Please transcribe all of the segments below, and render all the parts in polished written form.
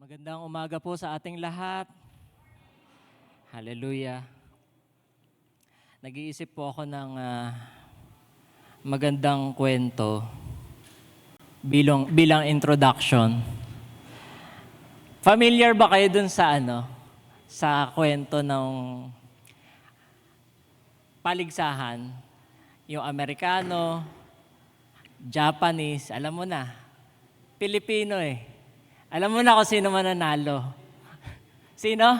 Magandang umaga po sa ating lahat. Hallelujah. Nag-iisip po ako ng magandang kwento bilang introduction. Familiar ba kayo dun sa kwento ng paligsahan? Yung Amerikano, Japanese, alam mo na, Pilipino eh. Alam mo na kung sino mananalo. Sino?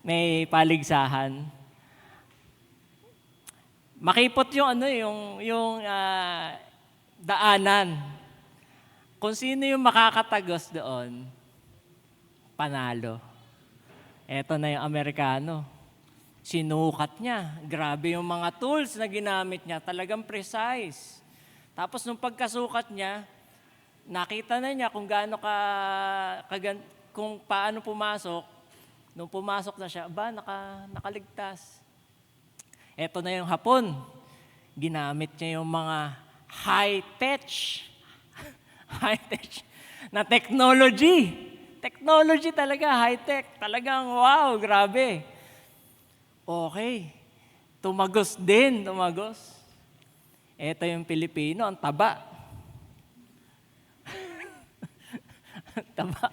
May paligsahan. Makipot yung daanan. Kung sino yung makakatagos doon, panalo. Eto na yung Amerikano. Sinukat niya. Grabe yung mga tools na ginamit niya. Talagang precise. Tapos nung pagkasukat niya, nakita na niya kung kung paano pumasok. Nung pumasok na siya, nakaligtas. Eto na yung Hapon. Ginamit niya yung mga high-tech na technology. Technology talaga, high-tech. Talagang wow, grabe. Okay. Tumagos. Eto yung Pilipino, ang taba. Taba.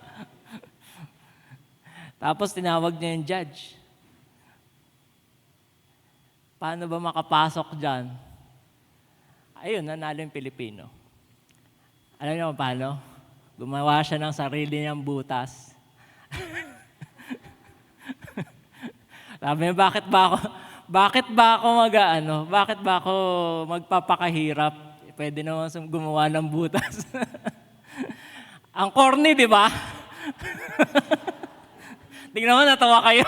Tapos tinawag niya yung judge. Paano ba makapasok dyan? Ayun, nanalo yung Pilipino. Alam niyo kung paano? Gumawa siya ng sarili niyang butas. Sabi niya, bakit ba ako magpapakahirap? Pwede naman gumawa ng butas. Ang corny, di ba? Tingnan mo, natawa kayo.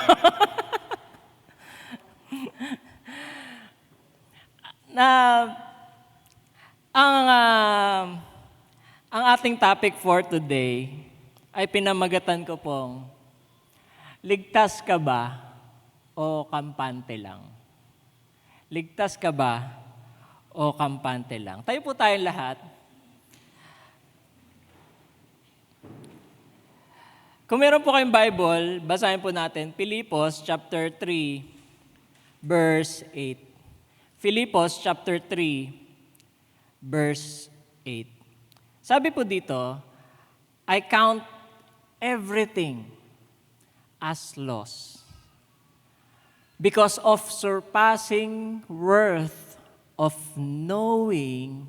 Ang ating topic for today ay pinamagatan ko pong, ligtas ka ba o kampante lang? Ligtas ka ba o kampante lang? Tayo po tayong lahat. Kung meron po kayong Bible, basahin po natin Filipos chapter 3, verse 8. Filipos chapter 3, verse 8. Sabi po dito, I count everything as loss because of surpassing worth of knowing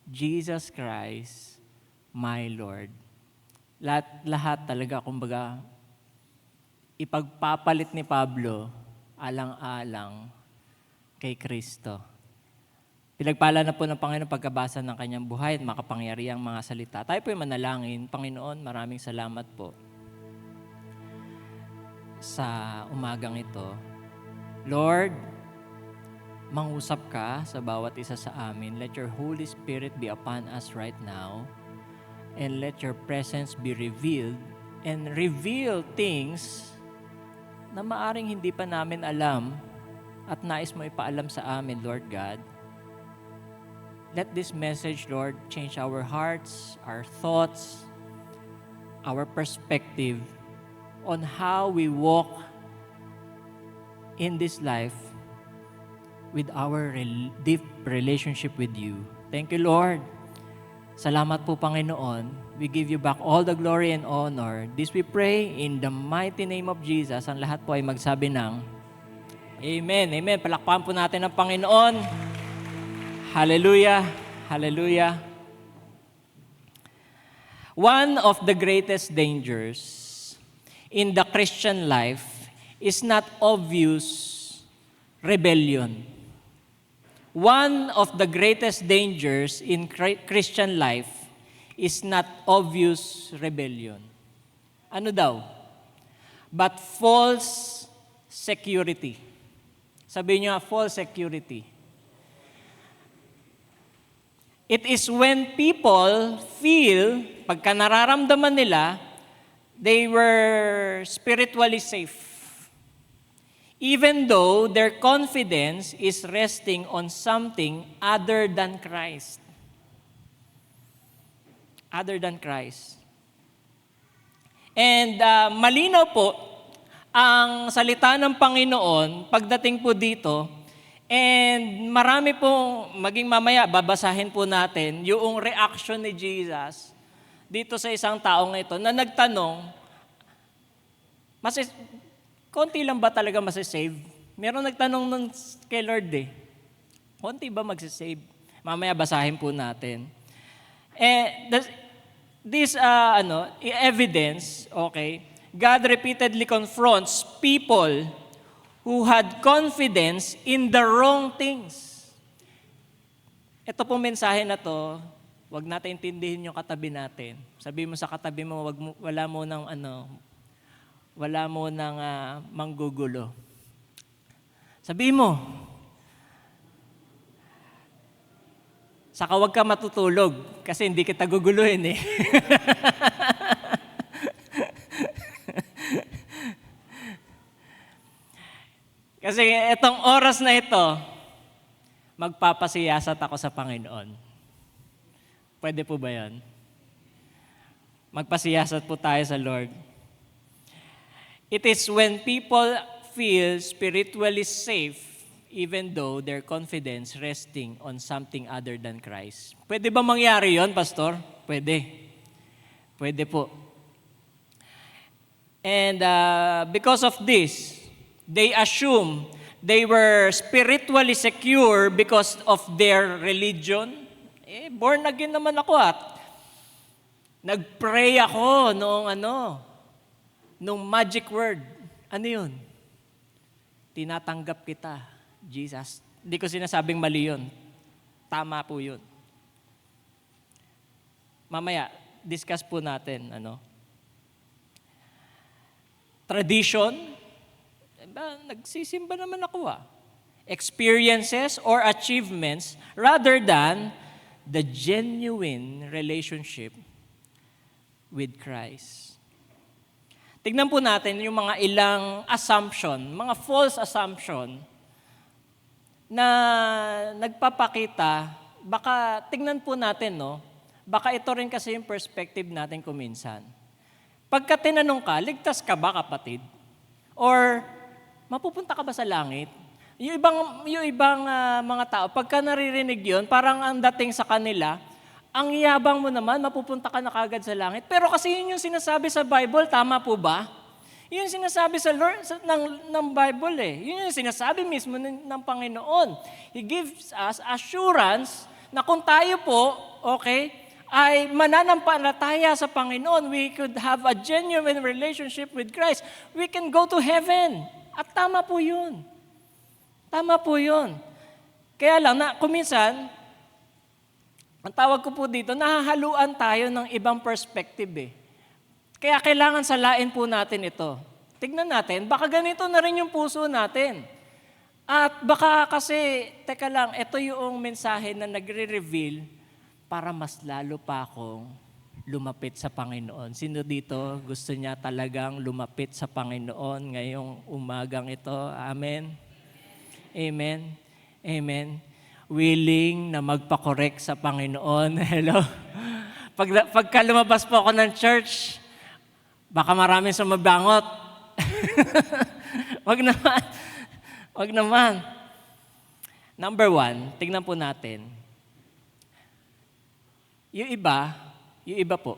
Jesus Christ, my Lord. Lahat talaga, kumbaga, ipagpapalit ni Pablo, alang-alang kay Kristo. Pinagpala na po ng Panginoon pagkabasa ng kanyang buhay at makapangyarihang mga salita. Tayo po'y manalangin. Panginoon, maraming salamat po sa umagang ito. Lord, mangusap ka sa bawat isa sa amin. Let your Holy Spirit be upon us right now. And let your presence be revealed and reveal things na maaring hindi pa namin alam at nais mo ipaalam sa amin, Lord God. Let this message, Lord, change our hearts, our thoughts, our perspective on how we walk in this life with our deep relationship with you. Thank you, Lord. Salamat po, Panginoon. We give you back all the glory and honor. This we pray in the mighty name of Jesus. Ang lahat po ay magsabi ng Amen. Amen. Palakpakan po natin ang Panginoon. Hallelujah. Hallelujah. One of the greatest dangers in the Christian life is not obvious rebellion. One of the greatest dangers in Christian life is not obvious rebellion. Ano daw? But false security. Sabihin niyo, false security. It is when people feel, pagka nararamdaman nila, they were spiritually safe. Even though their confidence is resting on something other than Christ. Other than Christ. And malinaw po ang salita ng Panginoon pagdating po dito. And marami pong, maging mamaya, babasahin po natin yung reaction ni Jesus dito sa isang taong ito na nagtanong, konti lang ba talaga masisave? Meron nagtanong nun kay Lord konti ba magsisave? Mamaya basahin po natin. This evidence, okay, God repeatedly confronts people who had confidence in the wrong things. Ito pong mensahe na to, wag natin intindihin yung katabi natin. Sabi mo sa katabi mo, wala mo nang manggugulo. Sabi mo, saka wag ka matutulog kasi hindi kita guguluhin eh. Kasi itong oras na ito, magpapasiyasat ako sa Panginoon. Pwede po ba yan? Magpasiyasat po tayo sa Lord. It is when people feel spiritually safe even though their confidence resting on something other than Christ. Pwede ba mangyari yon, Pastor? Pwede. Pwede po. And because of this, they assume they were spiritually secure because of their religion. Born again naman ako at nag-pray ako nung magic word. Ano yun? Tinatanggap kita, Jesus. Hindi ko sinasabing mali yun. Tama po yun. Mamaya, discuss po natin. Tradition. Nagsisimba naman ako Experiences or achievements rather than the genuine relationship with Christ. Tignan po natin yung mga ilang assumption, mga false assumption na nagpapakita, baka tignan po natin, baka ito rin kasi yung perspective natin kuminsan. Pagka tinanong ka, ligtas ka ba kapatid? Or mapupunta ka ba sa langit? Yung ibang mga tao, pagka naririnig yun, parang ang dating sa kanila, ang yabang mo naman, mapupunta ka na kagad sa langit. Pero kasi yun yung sinasabi sa Bible, tama po ba? Yun yung sinasabi ng Bible Yun yung sinasabi mismo ng Panginoon. He gives us assurance na kung tayo po, ay mananampalataya sa Panginoon, we could have a genuine relationship with Christ. We can go to heaven. At tama po yun. Tama po yun. Kaya lang, kuminsan, ang tawag ko po dito, nahahaluan tayo ng ibang perspective Kaya kailangan salain po natin ito. Tignan natin, baka ganito na rin yung puso natin. At baka kasi, teka lang, ito yung mensahe na nagre-reveal para mas lalo pa akong lumapit sa Panginoon. Sino dito gusto niya talagang lumapit sa Panginoon ngayong umagang ito? Amen? Amen? Amen? Willing na magpa-correct sa Panginoon. Hello? Pagka lumabas po ako ng church, baka maraming sumabangot. Wag naman. Wag naman. Number 1, tingnan po natin. Yung iba po,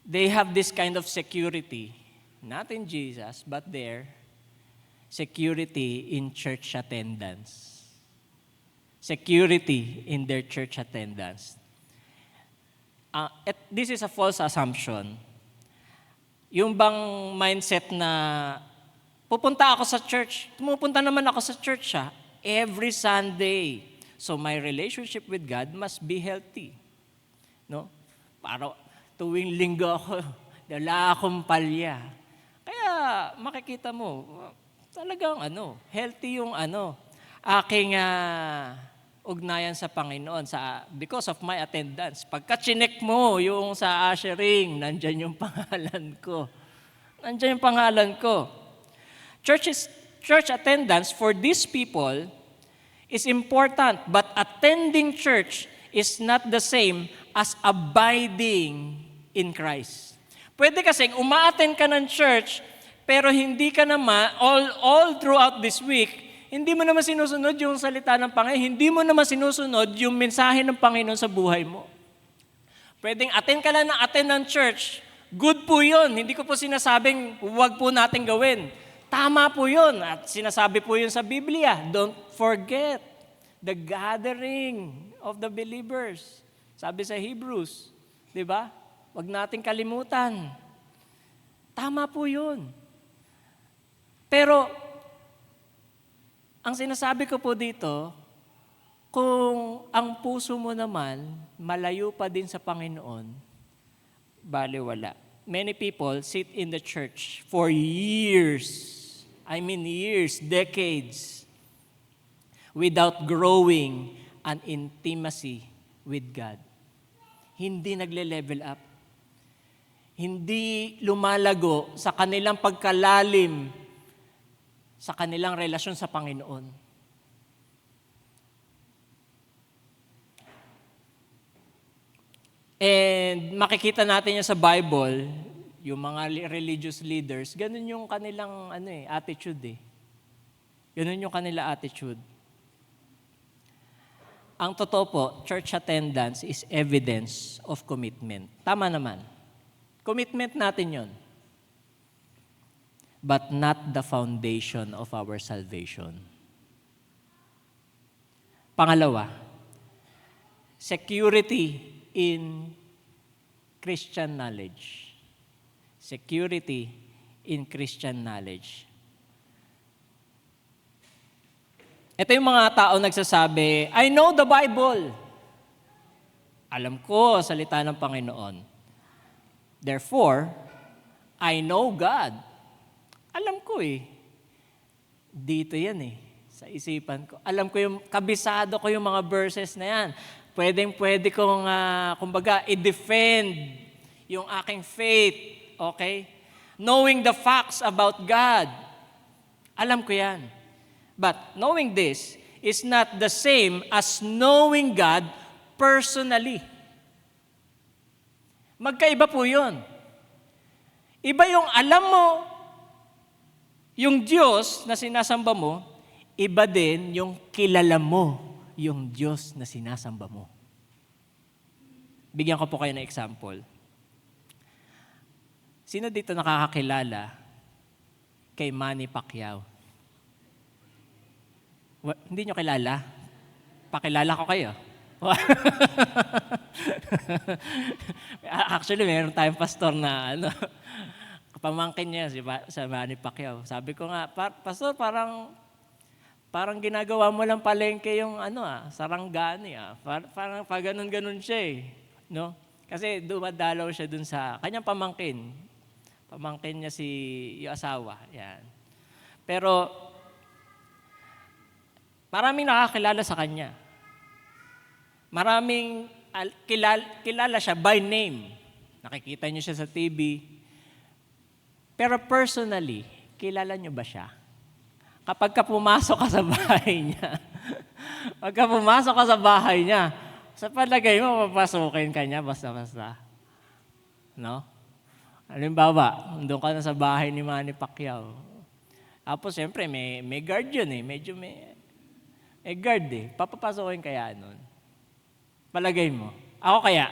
they have this kind of security, not in Jesus, but their security in church attendance. Security in their church attendance. This is a false assumption. Yung bang mindset na pupunta ako sa church, pumupunta naman ako sa church every Sunday. So my relationship with God must be healthy. No? Para tuwing linggo ako, dala akong palya. Kaya makikita mo, talagang healthy yung aking ugnayan sa Panginoon because of my attendance. Pagka chinek mo yung sa ushering, nandyan yung pangalan ko. Nandyan yung pangalan ko. Church attendance for these people is important, but attending church is not the same as abiding in Christ. Pwede kasing uma-attend ka ng church, pero hindi ka naman, all throughout this week, hindi mo naman sinusunod yung salita ng Panginoon, hindi mo naman sinusunod yung mensahe ng Panginoon sa buhay mo. Pwedeng attend ka lang ng church, good po yun. Hindi ko po sinasabing huwag po natin gawin. Tama po yun. At sinasabi po yun sa Biblia, don't forget the gathering of the believers. Sabi sa Hebrews, di ba? Huwag nating kalimutan. Tama po yun. Pero, ang sinasabi ko po dito, kung ang puso mo naman malayo pa din sa Panginoon, baliwala. Many people sit in the church for years, decades, without growing an intimacy with God. Hindi nagle-level up. Hindi lumalago sa kanilang pagkalalim sa kanilang relasyon sa Panginoon. And makikita natin yan sa Bible, yung mga religious leaders, ganun yung kanilang attitude. Ganun yung kanila attitude. Ang totoo po, church attendance is evidence of commitment. Tama naman. Commitment natin yon, but not the foundation of our salvation. Pangalawa, security in Christian knowledge. Security in Christian knowledge. Ito yung mga tao nagsasabi, I know the Bible. Alam ko salita ng Panginoon. Therefore, I know God. Alam ko Dito yan sa isipan ko. Alam ko kabisado ko yung mga verses na yan. Pwede kong, kumbaga, i-defend yung aking faith. Okay? Knowing the facts about God. Alam ko yan. But knowing this is not the same as knowing God personally. Magkaiba po yun. Iba yung alam mo, yung Diyos na sinasamba mo, iba din yung kilala mo yung Diyos na sinasamba mo. Bigyan ko po kayo ng example. Sino dito nakakakilala kay Manny Pacquiao? Hindi nyo kilala? Pakilala ko kayo. Actually, meron tayong pastor na pamangkin niya si Manny Pacquiao. Sabi ko nga, Pastor, parang ginagawa mo lang palengke yung sarangani. Parang pag ganun siya no? Kasi dumadalaw siya dun sa kanyang pamangkin. Pamangkin niya yung asawa. Yan. Pero, maraming nakakilala sa kanya. Maraming kilala siya by name. Nakikita niyo siya sa TV. Pero personally, kilala niyo ba siya? Kapag pumasok ka sa bahay niya, sa palagay mo, papasukin ka niya basta-basta. No? Halimbawa, doon ka na sa bahay ni Manny Pacquiao. Tapos, siyempre, may guard yun Medyo may guard Papapasukin kaya nun? Palagay mo. Ako kaya?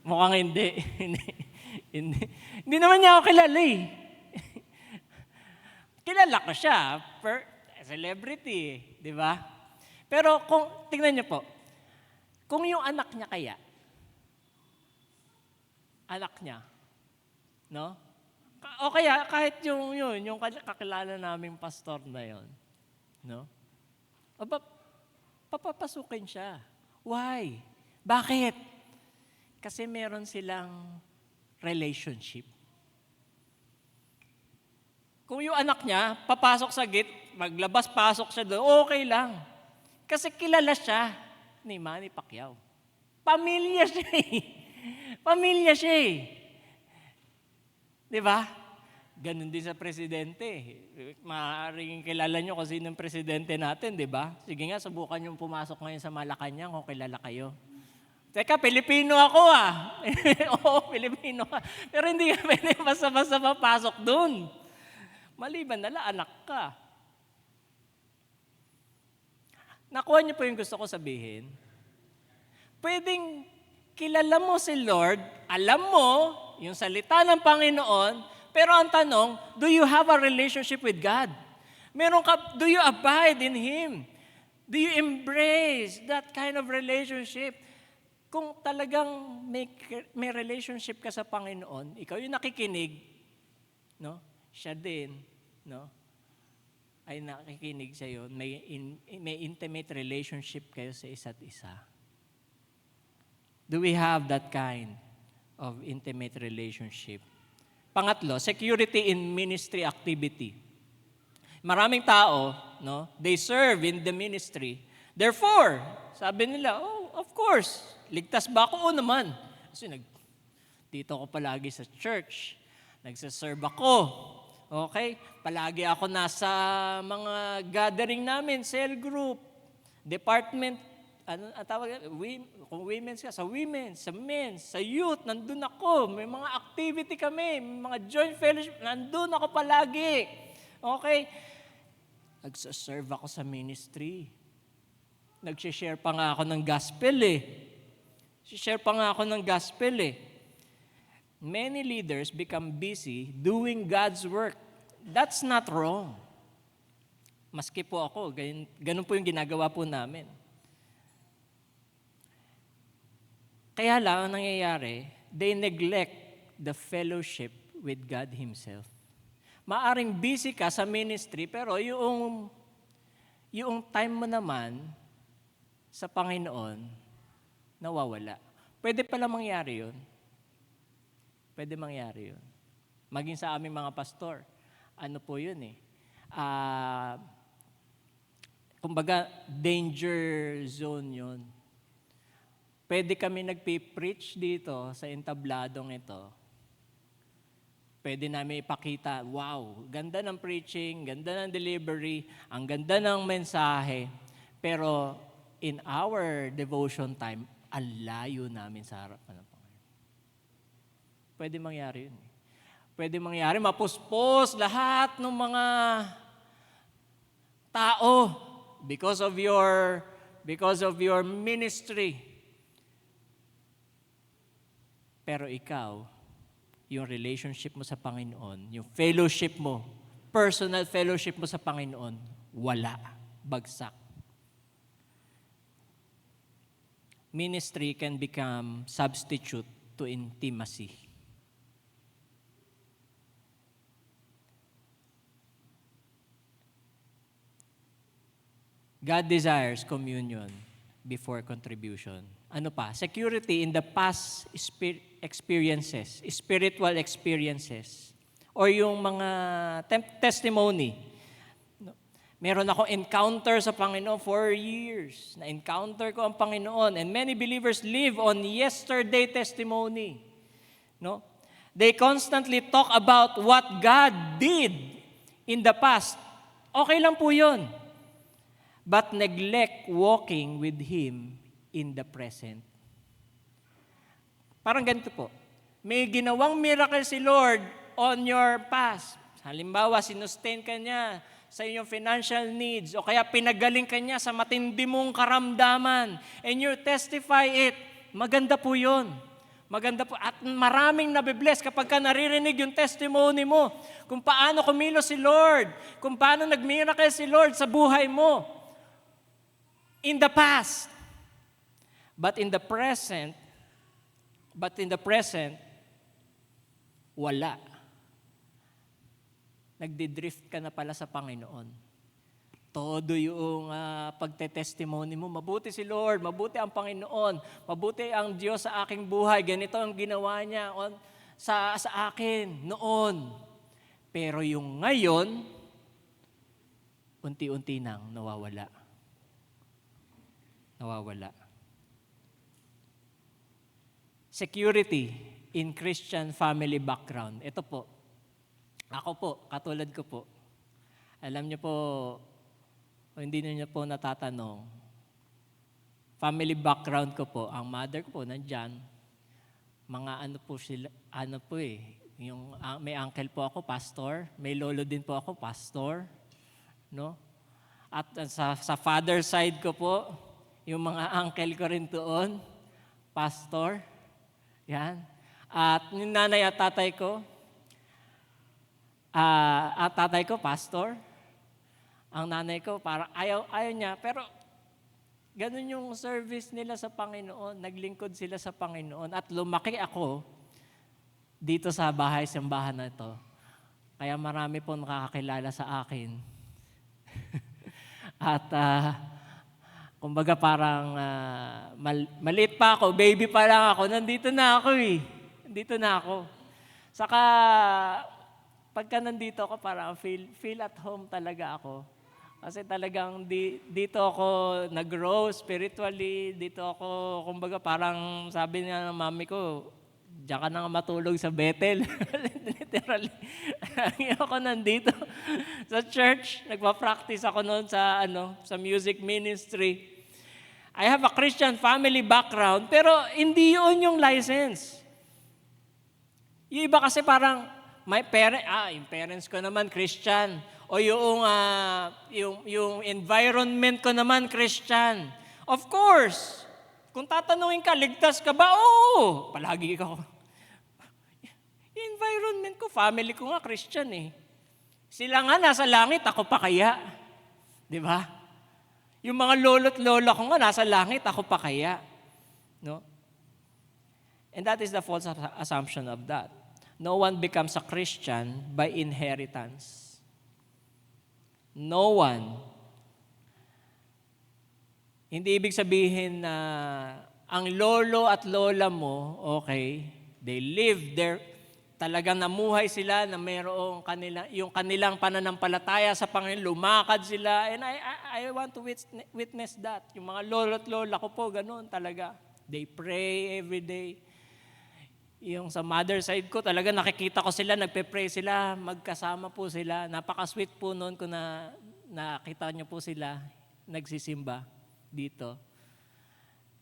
Mukhang hindi. Hindi naman niya ako kilala Kilala ko siya, celebrity, di ba? Pero tingnan niyo po, kung yung anak niya kaya, no? O kaya kahit yung kakilala naming pastor na yon, no? Papapasukin siya. Why? Bakit? Kasi meron silang relationship. Kung yung anak niya, papasok sa gate, maglabas-pasok siya doon, okay lang. Kasi kilala siya ni Manny Pacquiao. Pamilya siya eh. Pamilya siya eh. Di ba? Ganon din sa presidente. Maaaring kilala nyo kung sino yung presidente natin, di ba? Sige nga, subukan nyo pumasok ngayon sa Malacanang kung kilala kayo. Teka, Pilipino ako ah. Oo, Pilipino ka. Pero hindi ka pwede basta-basta mapasok dun. Maliban nala, anak ka. Nakuha niyo po yung gusto ko sabihin? Pwedeng kilala mo si Lord, alam mo yung salita ng Panginoon, pero ang tanong, do you have a relationship with God? Do you abide in Him? Do you embrace that kind of relationship? Kung talagang may relationship ka sa Panginoon, ikaw yung nakikinig, no? Siya din, no? Ay nakikinig sa iyo, may intimate relationship kayo sa isa't isa. Do we have that kind of intimate relationship? Pangatlo, security in ministry activity. Maraming tao, no, they serve in the ministry. Therefore, sabi nila, oh, of course, ligtas ba ako? Oo naman. Kasi dito ako palagi sa church. Nagsaserve ako. Okay? Palagi ako nasa mga gathering namin, cell group, department, kung women's ka, sa women's, sa men's, sa youth, nandun ako. May mga activity kami, may mga joint fellowship, nandun ako palagi. Okay? Nagsaserve ako sa ministry. Nag-share pa nga ako ng gospel eh. Share pa nga ako ng gospel eh. Many leaders become busy doing God's work. That's not wrong. Maski po ako, ganun po yung ginagawa po namin. Kaya lang, ang nangyayari, they neglect the fellowship with God Himself. Maaring busy ka sa ministry, pero yung time mo naman sa Panginoon, nawawala. Pwede pala mangyari yun. Pwede mangyari yun. Maging sa aming mga pastor, ano po yun eh. Kumbaga, danger zone yun. Pwede kami nagpipreach dito sa entabladong ito. Pwede namin ipakita, wow, ganda ng preaching, ganda ng delivery, ang ganda ng mensahe. Pero in our devotion time, ang layo namin sa harapan ng Panginoon. Pwede mangyari yun. Pwede mangyari, mapuspos lahat ng mga tao because of your ministry. Pero ikaw, yung relationship mo sa Panginoon, yung fellowship mo, personal fellowship mo sa Panginoon, wala. Bagsak. Ministry can become substitute to intimacy. God desires communion before contribution. Ano pa? Security in the past experiences, spiritual experiences, or yung mga testimony. Meron akong encounter sa Panginoon for years. Na-encounter ko ang Panginoon. And many believers live on yesterday testimony. No? They constantly talk about what God did in the past. Okay lang po yun. But neglect walking with Him in the present. Parang ganito po. May ginawang miracle si Lord on your past. Halimbawa, sinustain ka niya sa iyong financial needs o kaya pinagaling ka niya sa matindi mong karamdaman and you testify it. Maganda po yun. Maganda po. At maraming nabibless kapag ka naririnig yung testimony mo kung paano kumilos si Lord, kung paano nag-miracle si Lord sa buhay mo. In the past. But in the present, wala. Nagdidrift ka na pala sa Panginoon. Todo yung pagte-testimony mo, mabuti si Lord, mabuti ang Panginoon, mabuti ang Diyos sa aking buhay, ganito ang ginawa niya sa akin noon. Pero yung ngayon, unti-unti nang nawawala. nawawala. Security in Christian family background. Ito po, ako po, katulad ko po. Alam niyo po, o hindi niyo po natatanong, family background ko po, ang mother ko po nandyan, mga ano po sila, ano po yung may uncle po ako, pastor, may lolo din po ako, pastor, no? At sa father side ko po, yung mga uncle ko rin doon, pastor, yan. At yung nanay at tatay ko, pastor. Ang nanay ko, parang ayaw niya, pero ganun yung service nila sa Panginoon. Naglingkod sila sa Panginoon. At lumaki ako dito sa simbahan na ito. Kaya marami po nakakakilala sa akin. At kumbaga parang maliit pa ako, baby pa lang ako, nandito na ako Nandito na ako. Saka pagka nandito ako, parang feel at home talaga ako. Kasi talagang dito ako nag-grow spiritually, dito ako, kumbaga parang sabi nga ng mami ko, diyan ka na matulog sa Bethel. Literally. Ako nandito sa church, nagpa-practice ako noon sa music ministry. I have a Christian family background, pero hindi yun yung license. Yung iba kasi parang, yung parents ko naman Christian, o yung environment ko naman Christian. Of course, kung tatanungin ka, ligtas ka ba? Oo, palagi ako. Yung environment ko, family ko nga Christian Sila nga nasa langit, ako pa kaya? Di ba? Yung mga lolo't lola ko nga nasa langit, ako pa kaya? No? And that is the false assumption of that. No one becomes a Christian by inheritance. No one. Hindi ibig sabihin na ang lolo at lola mo, okay, they live there, talagang namuhay sila na mayroong yung kanilang pananampalataya sa Panginoon, lumakad sila, and I want to witness that. Yung mga lolo at lola ko po, ganun talaga. They pray every day. Yung sa mother side ko, talaga nakikita ko sila, nagpe-pray sila, magkasama po sila. Napaka-sweet po noon ko na nakita niyo po sila, nagsisimba dito.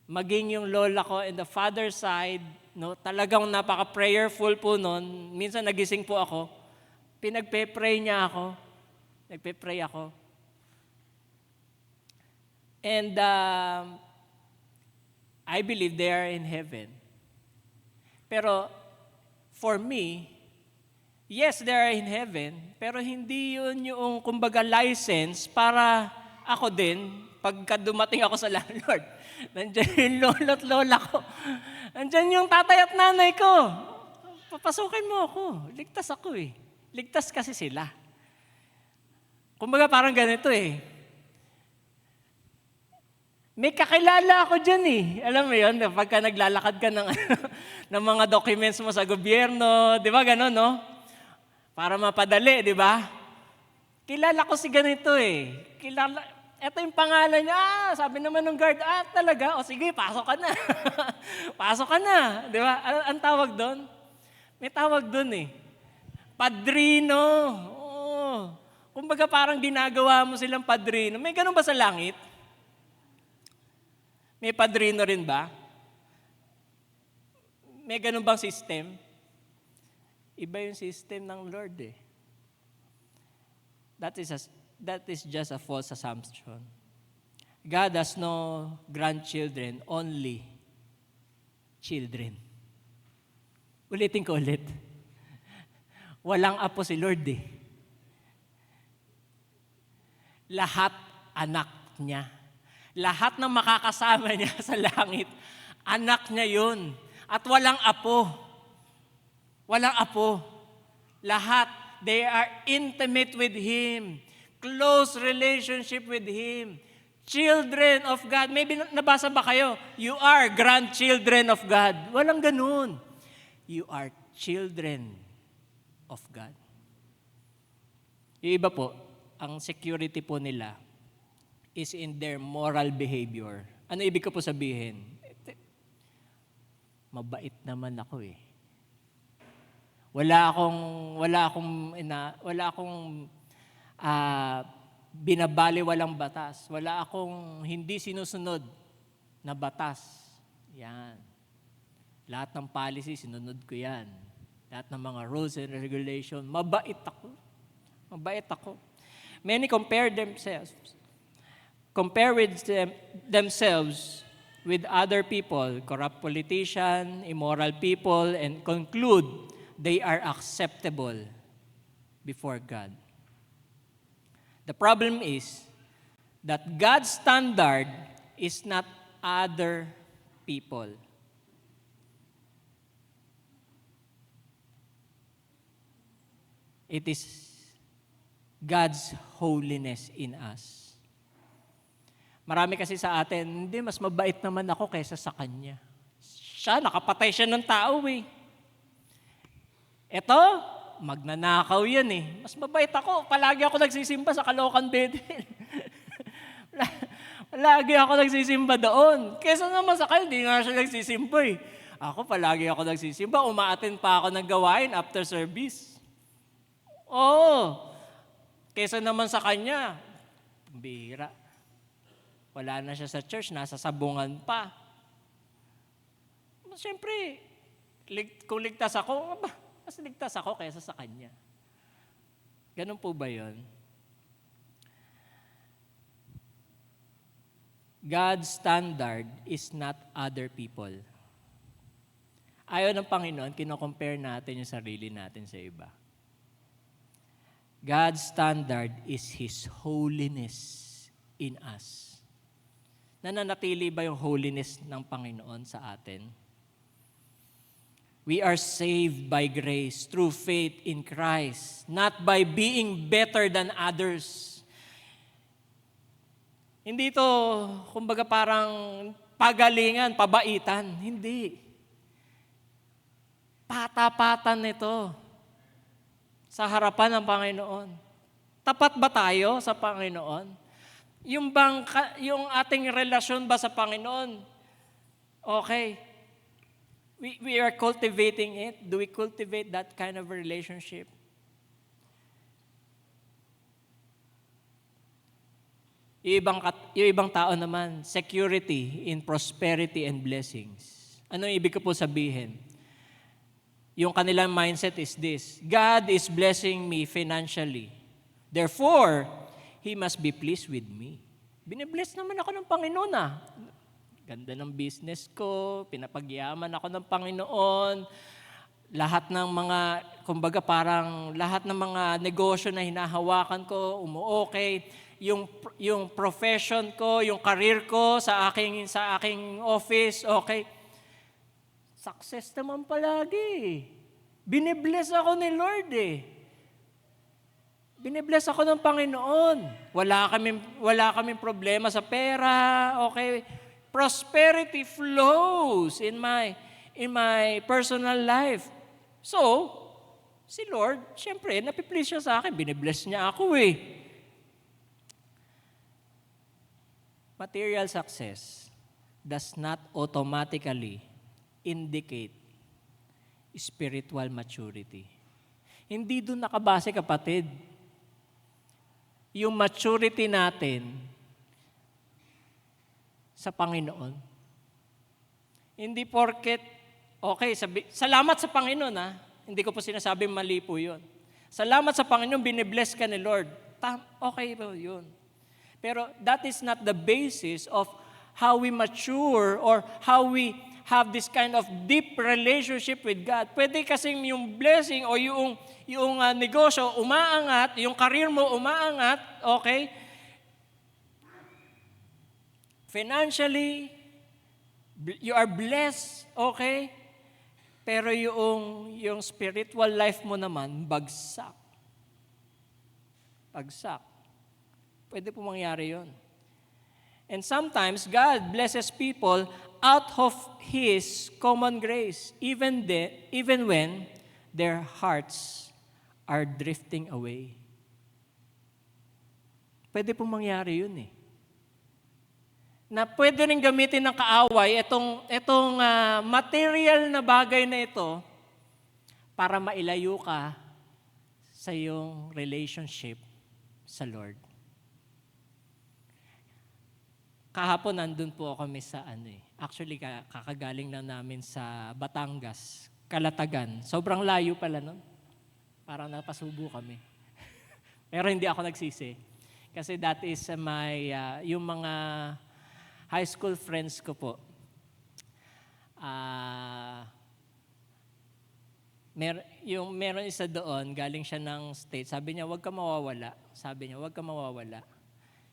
Maging yung lola ko and the father side, no, talagang napaka-prayerful po noon. Minsan nagising po ako, pinagpe-pray niya ako. Nagpe-pray ako. And I believe they are in heaven. Pero for me, yes, they are in heaven, pero hindi yun yung kumbaga license para ako din, pagka dumating ako sa landlord, nandiyan yung lolo at lola ko, nandiyan yung tatay at nanay ko, papasukin mo ako, ligtas ako ligtas kasi sila. Kumbaga parang ganito May kakilala ako dyan Alam mo yun, pagka naglalakad ka ng mga documents mo sa gobyerno, di ba gano'n, no? Para mapadali, di ba? Kilala ko si ganito Ito yung pangalan niya, sabi naman ng guard, talaga? O sige, pasok ka na. Pasok ka na, di ba? Ang tawag doon? May tawag doon Padrino. Oo. Kumbaga parang ginagawa mo silang padrino. May ganun ba sa langit? May padrino rin ba? May ganun bang system? Iba yung system ng Lord That is just a false assumption. God has no grandchildren, only children. Ulitin ko ulit. Walang apo si Lord Lahat anak niya. Lahat ng makakasama niya sa langit, anak niya yun. At walang apo. Walang apo. Lahat, they are intimate with Him. Close relationship with Him. Children of God. Maybe nabasa ba kayo? You are grandchildren of God. Walang ganun. You are children of God. Yung iba po, ang security po nila is in their moral behavior. Ano ibig ko po sabihin? Mabait naman ako eh. Wala akong binabaliwalang batas. Wala akong hindi sinusunod na batas. Yan. Lahat ng policy, sinunod ko yan. Lahat ng mga rules and regulation, mabait ako. Mabait ako. Many compare themselves with other people, corrupt politicians, immoral people, and conclude they are acceptable before God. The problem is that God's standard is not other people. It is God's holiness in us. Marami kasi sa atin, hindi, mas mabait naman ako kaysa sa kanya. Siya, nakapatay siya ng tao eh. Eto, magnanakaw yan eh. Mas mabait ako, palagi ako nagsisimba sa Caloocan Bethel. Palagi ako nagsisimba doon. Kesa naman sa kanya, hindi nga siya nagsisimba eh. Ako, palagi ako nagsisimba, umaattend pa ako ng gawain after service. Oo. Kesa naman sa kanya, bihira. Wala na siya sa church, nasa sabungan pa. Siyempre, kung ligtas ako, mas ligtas ako kaysa sa kanya. Ganun po ba yun? God's standard is not other people. Ayaw ng Panginoon, kino-compare natin yung sarili natin sa iba. God's standard is His holiness in us. Nananatili ba yung holiness ng Panginoon sa atin? We are saved by grace through faith in Christ, not by being better than others. Hindi ito, kumbaga parang pagalingan, pabaitan. Hindi. Patapatan nito sa harapan ng Panginoon. Tapat ba tayo sa Panginoon? Yung ating relasyon ba sa Panginoon? Okay. We are cultivating it. Do we cultivate that kind of relationship? Yung ibang tao naman, security in prosperity and blessings. Ano ibig ko po sabihin? Yung kanilang mindset is this: God is blessing me financially. Therefore, He must be pleased with me. Binibless naman ako ng Panginoon ah. Ganda ng business ko, pinapagyaman ako ng Panginoon. Lahat ng mga, kumbaga parang lahat ng mga negosyo na hinahawakan ko, umuokay. Yung profession ko, yung career ko sa aking office, okay. Success naman palagi. Binibless ako ni Lord eh. Binibless ako ng Panginoon. Wala kaming problema sa pera, okay. Prosperity flows in my personal life. So, si Lord, siyempre, napiplease siya sa akin. Binibless niya ako eh. Material success does not automatically indicate spiritual maturity. Hindi doon nakabase, kapatid. Yung maturity natin sa Panginoon. Hindi porket, okay, salamat sa Panginoon ha. Hindi ko po sinasabing mali po yun. Salamat sa Panginoon, binibless ka ni Lord. Okay po yun. Pero that is not the basis of how we mature or how we have this kind of deep relationship with God. Pwede kasing yung blessing o yung negosyo umaangat, yung career mo umaangat, okay? Financially, you are blessed, okay? Pero yung spiritual life mo naman, bagsak. Bagsak. Pwede po mangyari yun. And sometimes, God blesses people out of His common grace, even when their hearts are drifting away. Pwede po mangyari yun eh. na pwede rin gamitin ng kaaway itong material na bagay na ito para mailayo ka sa iyong relationship sa Lord. Kahapon nandun po kami sa actually kakagaling lang namin sa Batangas, Calatagan. Sobrang layo pala nun. Parang napasubo kami. Pero hindi ako nagsisi. Kasi that is yung mga high school friends ko po. Meron isa doon, galing siya ng state. Sabi niya, huwag ka mawawala.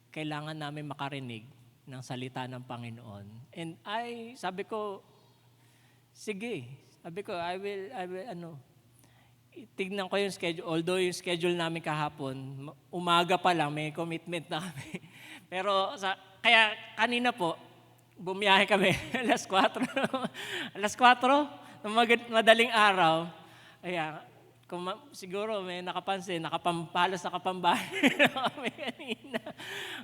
Kailangan namin makarinig ng salita ng Panginoon. And sabi ko, sige. Sabi ko, I will tignan ko yung schedule. Although yung schedule namin kahapon, umaga pa lang, may commitment na kami. Pero kaya kanina po, bumiyahe kami alas 4. Alas 4 ng madaling araw. Kaya siguro may nakapansin, halos nakapambahay na kami kanina.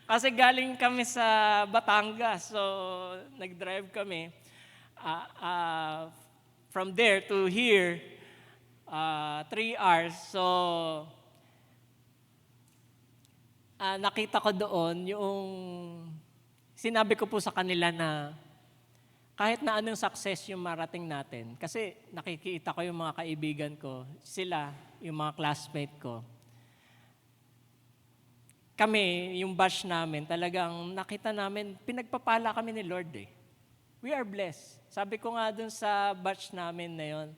Kasi galing kami sa Batangas. So nag-drive kami from there to here. 3 hours. So, nakita ko doon yung sinabi ko po sa kanila na kahit na anong success yung marating natin, kasi nakikita ko yung mga kaibigan ko, sila, yung mga classmate ko. Kami, yung batch namin, talagang nakita namin, pinagpapala kami ni Lord eh. We are blessed. Sabi ko nga dun sa batch namin na yun,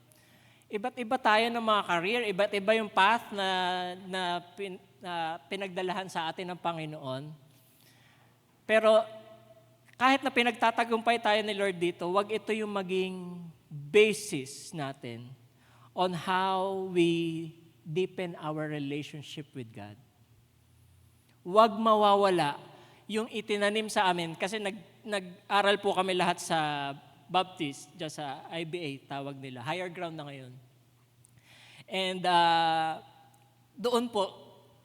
iba't iba tayo ng mga career, iba't iba yung path na pinagdalahan sa atin ng Panginoon. Pero kahit na pinagtatagumpay tayo ni Lord dito, wag ito yung maging basis natin on how we deepen our relationship with God. Wag mawawala yung itinanim sa amin. Kasi nag-aral po kami lahat sa Baptist, dyan sa IBA, tawag nila. Higher ground na ngayon. And doon po,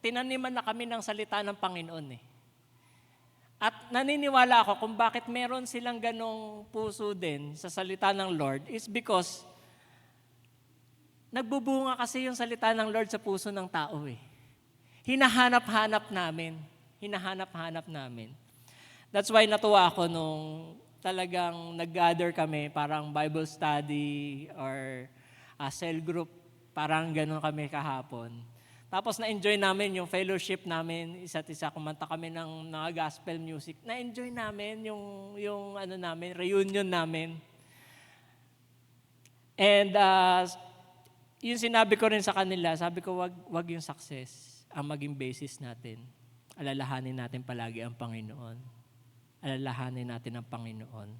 tinaniman na kami ng salita ng Panginoon eh. At naniniwala ako kung bakit meron silang ganong puso din sa salita ng Lord is because nagbubunga kasi yung salita ng Lord sa puso ng tao eh. Hinahanap-hanap namin. That's why natuwa ako nung talagang nag-gather kami, parang Bible study or cell group, parang gano'n kami kahapon. Tapos na-enjoy namin yung fellowship namin, isa't isa, kumanta kami ng gospel music. Na-enjoy namin yung reunion namin. And yung sinabi ko rin sa kanila, sabi ko, wag yung success ang maging basis natin. Alalahanin natin palagi ang Panginoon. Alalahanin natin ang Panginoon.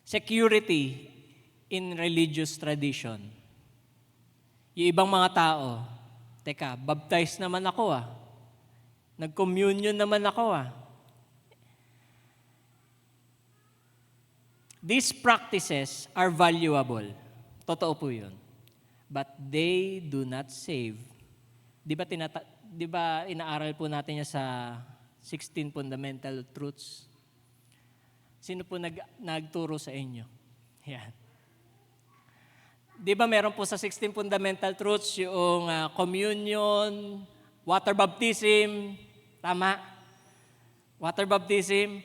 Security in religious tradition. Yung ibang mga tao, teka, baptized naman ako Nag-communion naman ako These practices are valuable. Totoo po yun. But they do not save. Di ba inaaral po natin yan sa 16 fundamental truths? Sino po nagturo sa inyo? Yan. Di ba meron po sa 16 fundamental truths yung communion, water baptism, tama? Water baptism.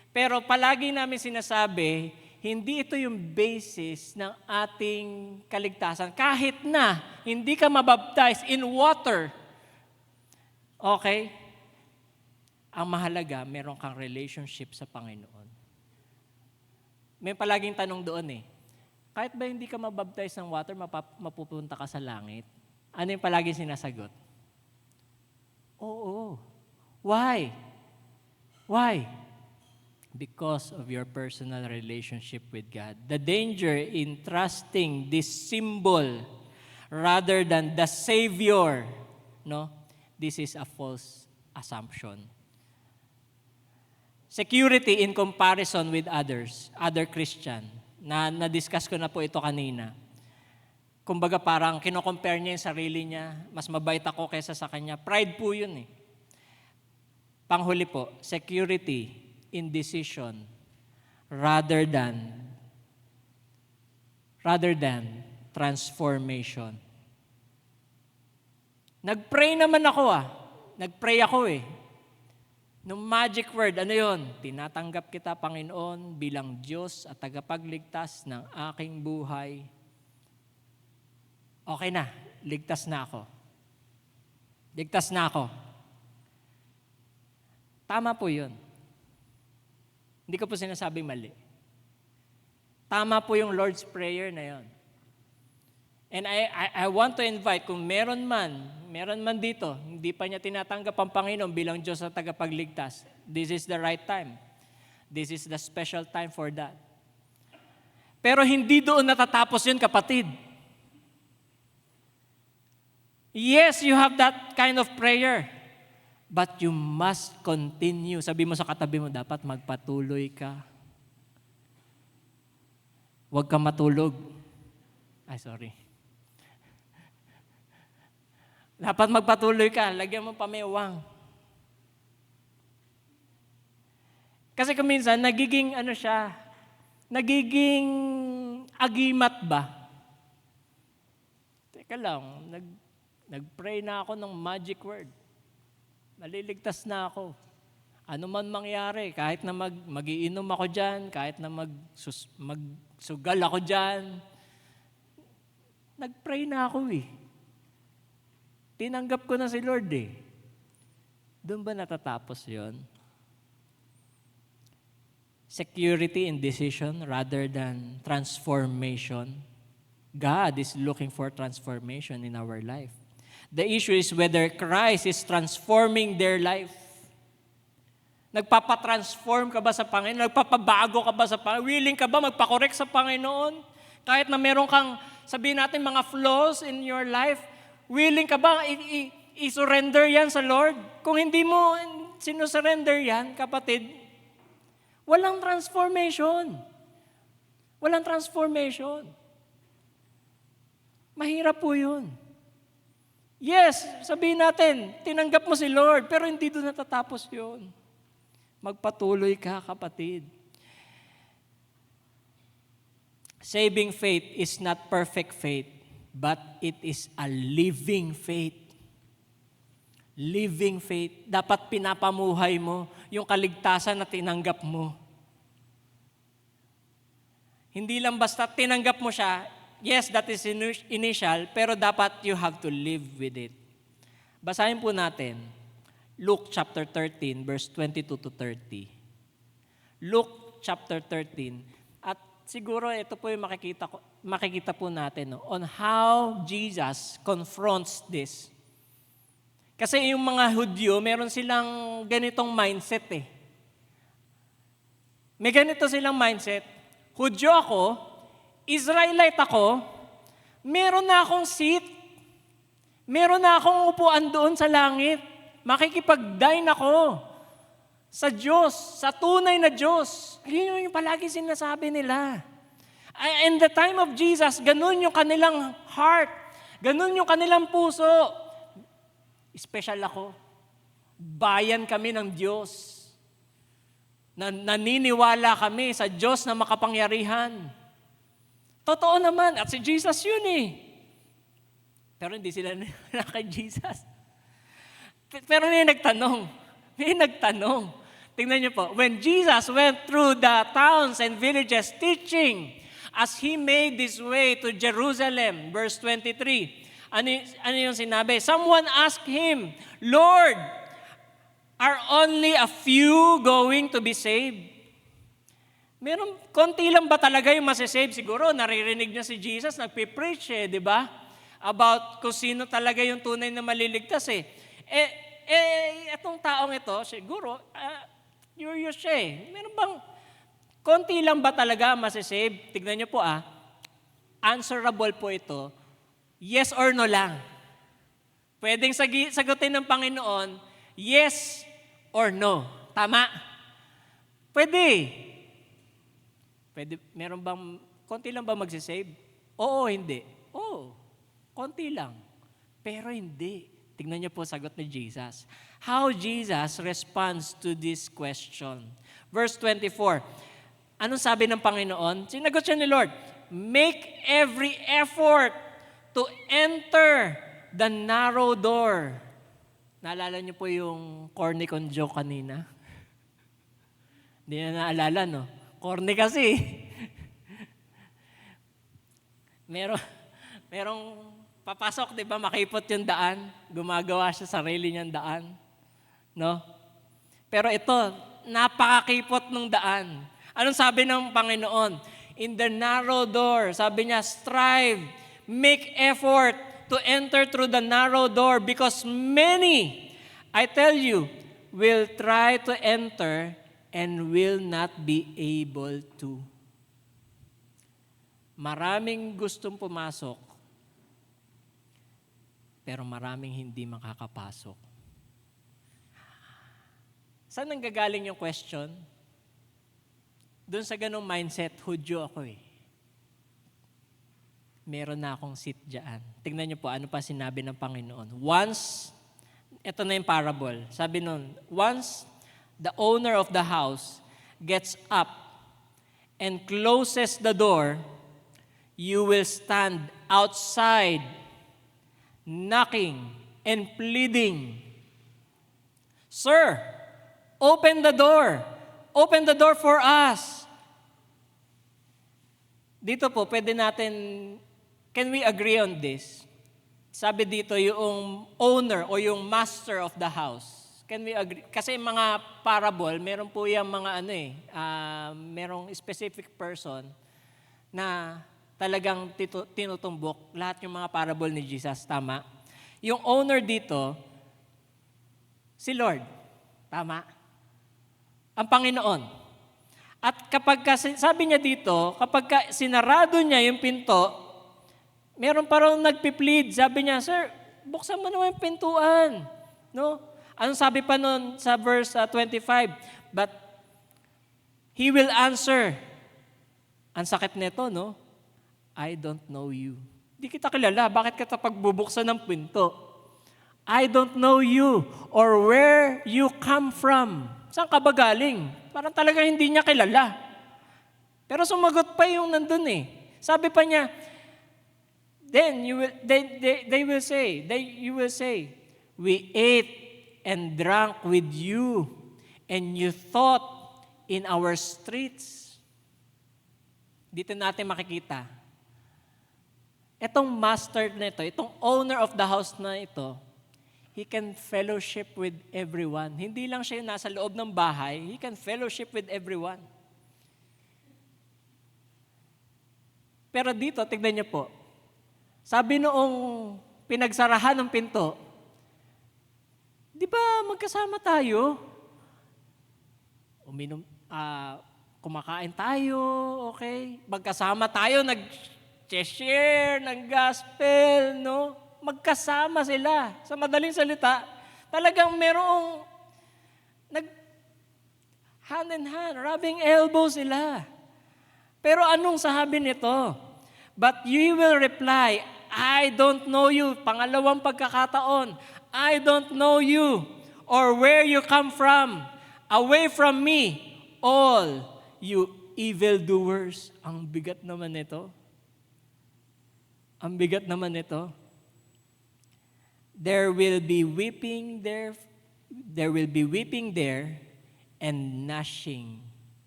Pero palagi namin sinasabi, hindi ito yung basis ng ating kaligtasan. Kahit na hindi ka mabaptize in water, okay? Ang mahalaga, meron kang relationship sa Panginoon. May palaging tanong doon kahit ba hindi ka mabaptize ng water, mapupunta ka sa langit? Ano yung palaging sinasagot? Oo. Why? Why? Because of your personal relationship with God. The danger in trusting this symbol rather than the Savior, this is a false assumption. Security in comparison with other Christian. Na-discuss ko na po ito kanina. Kumbaga parang kino-compare niya yung sarili niya, mas mabait ako kaysa sa kanya. Pride po yun Panghuli po, security in decision rather than transformation. Nag-pray naman ako Nag-pray ako Nung magic word, ano yun? Tinatanggap kita, Panginoon, bilang Diyos at tagapagligtas ng aking buhay. Okay na, ligtas na ako. Ligtas na ako. Tama po yun. Hindi ko po sinasabing mali. Tama po yung Lord's Prayer na yun. And I want to invite, kung meron man dito, hindi pa niya tinatanggap ang Panginoon bilang Diyos at tagapagligtas, this is the right time. This is the special time for that. Pero hindi doon natatapos yun, kapatid. Yes, you have that kind of prayer, but you must continue. Sabi mo sa katabi mo, dapat magpatuloy ka. Huwag ka matulog. Sorry. Dapat magpatuloy ka. Lagyan mo pamewang. Kasi kuminsan, nagiging agimat ba? Teka lang, nag-pray na ako ng magic word. Maliligtas na ako. Ano man mangyari, kahit na mag-iinom ako dyan, kahit na magsugal ako dyan, nag-pray na ako Tinanggap ko na si Lord Doon ba natatapos yon? Security in decision rather than transformation. God is looking for transformation in our life. The issue is whether Christ is transforming their life. Nagpapatransform ka ba sa Panginoon? Nagpapabago ka ba sa Panginoon? Willing ka ba magpakorek sa Panginoon? Kahit na meron kang, sabihin natin, mga flaws in your life, willing ka ba i-surrender yan sa Lord? Kung hindi mo sinusurrender yan, kapatid, walang transformation. Walang transformation. Mahirap po yun. Yes, sabihin natin, tinanggap mo si Lord, pero hindi doon natatapos yun. Magpatuloy ka, kapatid. Saving faith is not perfect faith, but it is a living faith. Living faith. Dapat pinapamuhay mo yung kaligtasan na tinanggap mo. Hindi lang basta tinanggap mo siya, yes, that is initial, pero dapat you have to live with it. Basahin po natin, Luke chapter 13, verse 22 to 30. Luke chapter 13. At siguro ito po yung makikita po natin on how Jesus confronts this. Kasi yung mga Hudyo, meron silang ganitong mindset May ganito silang mindset. Hudyo ako, Israelite ako, meron na akong seat, meron na akong upuan doon sa langit. Makikipag-dine ako sa Diyos, sa tunay na Diyos. Yun yung palagi sinasabi nila. In the time of Jesus, ganun yung kanilang heart. Ganun yung kanilang puso. Special ako. Bayan kami ng Diyos. Naniniwala kami sa Diyos na makapangyarihan. Totoo naman. At si Jesus yun Pero hindi sila naniwala kay Jesus. Pero may nagtanong. Tingnan niyo po. When Jesus went through the towns and villages teaching, as He made His way to Jerusalem, verse 23, ano yung sinabi? Someone asked Him, Lord, are only a few going to be saved? Konti lang ba talaga yung masasave? Siguro, naririnig niya si Jesus, nagpipreach di ba? About kung sino talaga yung tunay na maliligtas Itong taong ito, siguro, curious siya Meron bang, konti lang ba talaga masasave? Tignan niyo po answerable po ito, yes or no lang. Pwedeng sagutin ng Panginoon, yes or no. Tama? Pwede. Meron bang, konti lang ba magsisave? Oo, hindi. Oo, konti lang. Pero hindi. Tingnan niyo po sagot ni Jesus. How Jesus responds to this question. Verse 24. Anong sabi ng Panginoon? Sinagot siya ni Lord, make every effort to enter the narrow door. Naalala niyo po yung corny kong joke kanina? Hindi na naalala, no? Corny kasi. Merong papasok, di ba, makipot yung daan. Gumagawa siya sarili niyang daan. No? Pero ito, napakakipot ng daan. Anong sabi ng Panginoon? In the narrow door, sabi niya, strive, make effort to enter through the narrow door because many, I tell you, will try to enter and will not be able to. Maraming gustong pumasok, pero maraming hindi makakapasok. Saan nanggagaling yung question? Doon sa ganong mindset, Hudyo ako eh. Meron na akong seat dyan. Tingnan niyo po, ano pa sinabi ng Panginoon. Once, ito na yung parable. Sabi nun, once the owner of the house gets up and closes the door, you will stand outside, knocking and pleading. Sir, open the door. Open the door for us. Dito po, pwede natin, can we agree on this? Sabi dito, yung owner o yung master of the house. Can we agree? Kasi mga parable, meron po yung mga merong specific person na talagang tinutumbok lahat yung mga parable ni Jesus. Tama? Yung owner dito, si Lord. Tama? Ang Panginoon. At kapag sabi niya dito, kapag sinarado niya yung pinto, meron pa rin nagpi-plead. Sabi niya, Sir, buksan mo naman yung pintuan. No? Anong sabi pa nun sa verse 25? But he will answer. Ang sakit nito, no? I don't know you. Di kita kilala. Bakit kita pagbubuksan ng pinto? I don't know you or where you come from. Saan ka ba galing? Parang talaga hindi niya kilala. Pero sumagot pa yung nandun eh. Sabi pa niya, then you will say, we ate and drank with you, and you thought in our streets. Dito natin makikita. Itong master na ito, itong owner of the house na ito, he can fellowship with everyone. Hindi lang siya yung nasa loob ng bahay, he can fellowship with everyone. Pero dito, tignan niyo po, sabi noong pinagsarahan ng pinto, di ba magkasama tayo? Kumakain tayo, okay? Magkasama tayo, nag-share ng gospel, no? Magkasama sila. Sa madaling salita, talagang merong hand in hand, rubbing elbows sila. Pero anong sabi nito? But you will reply, I don't know you. Pangalawang pagkakataon, I don't know you or where you come from. Away from me, all you evildoers. Ang bigat naman nito. Ang bigat naman nito. There will be weeping there and gnashing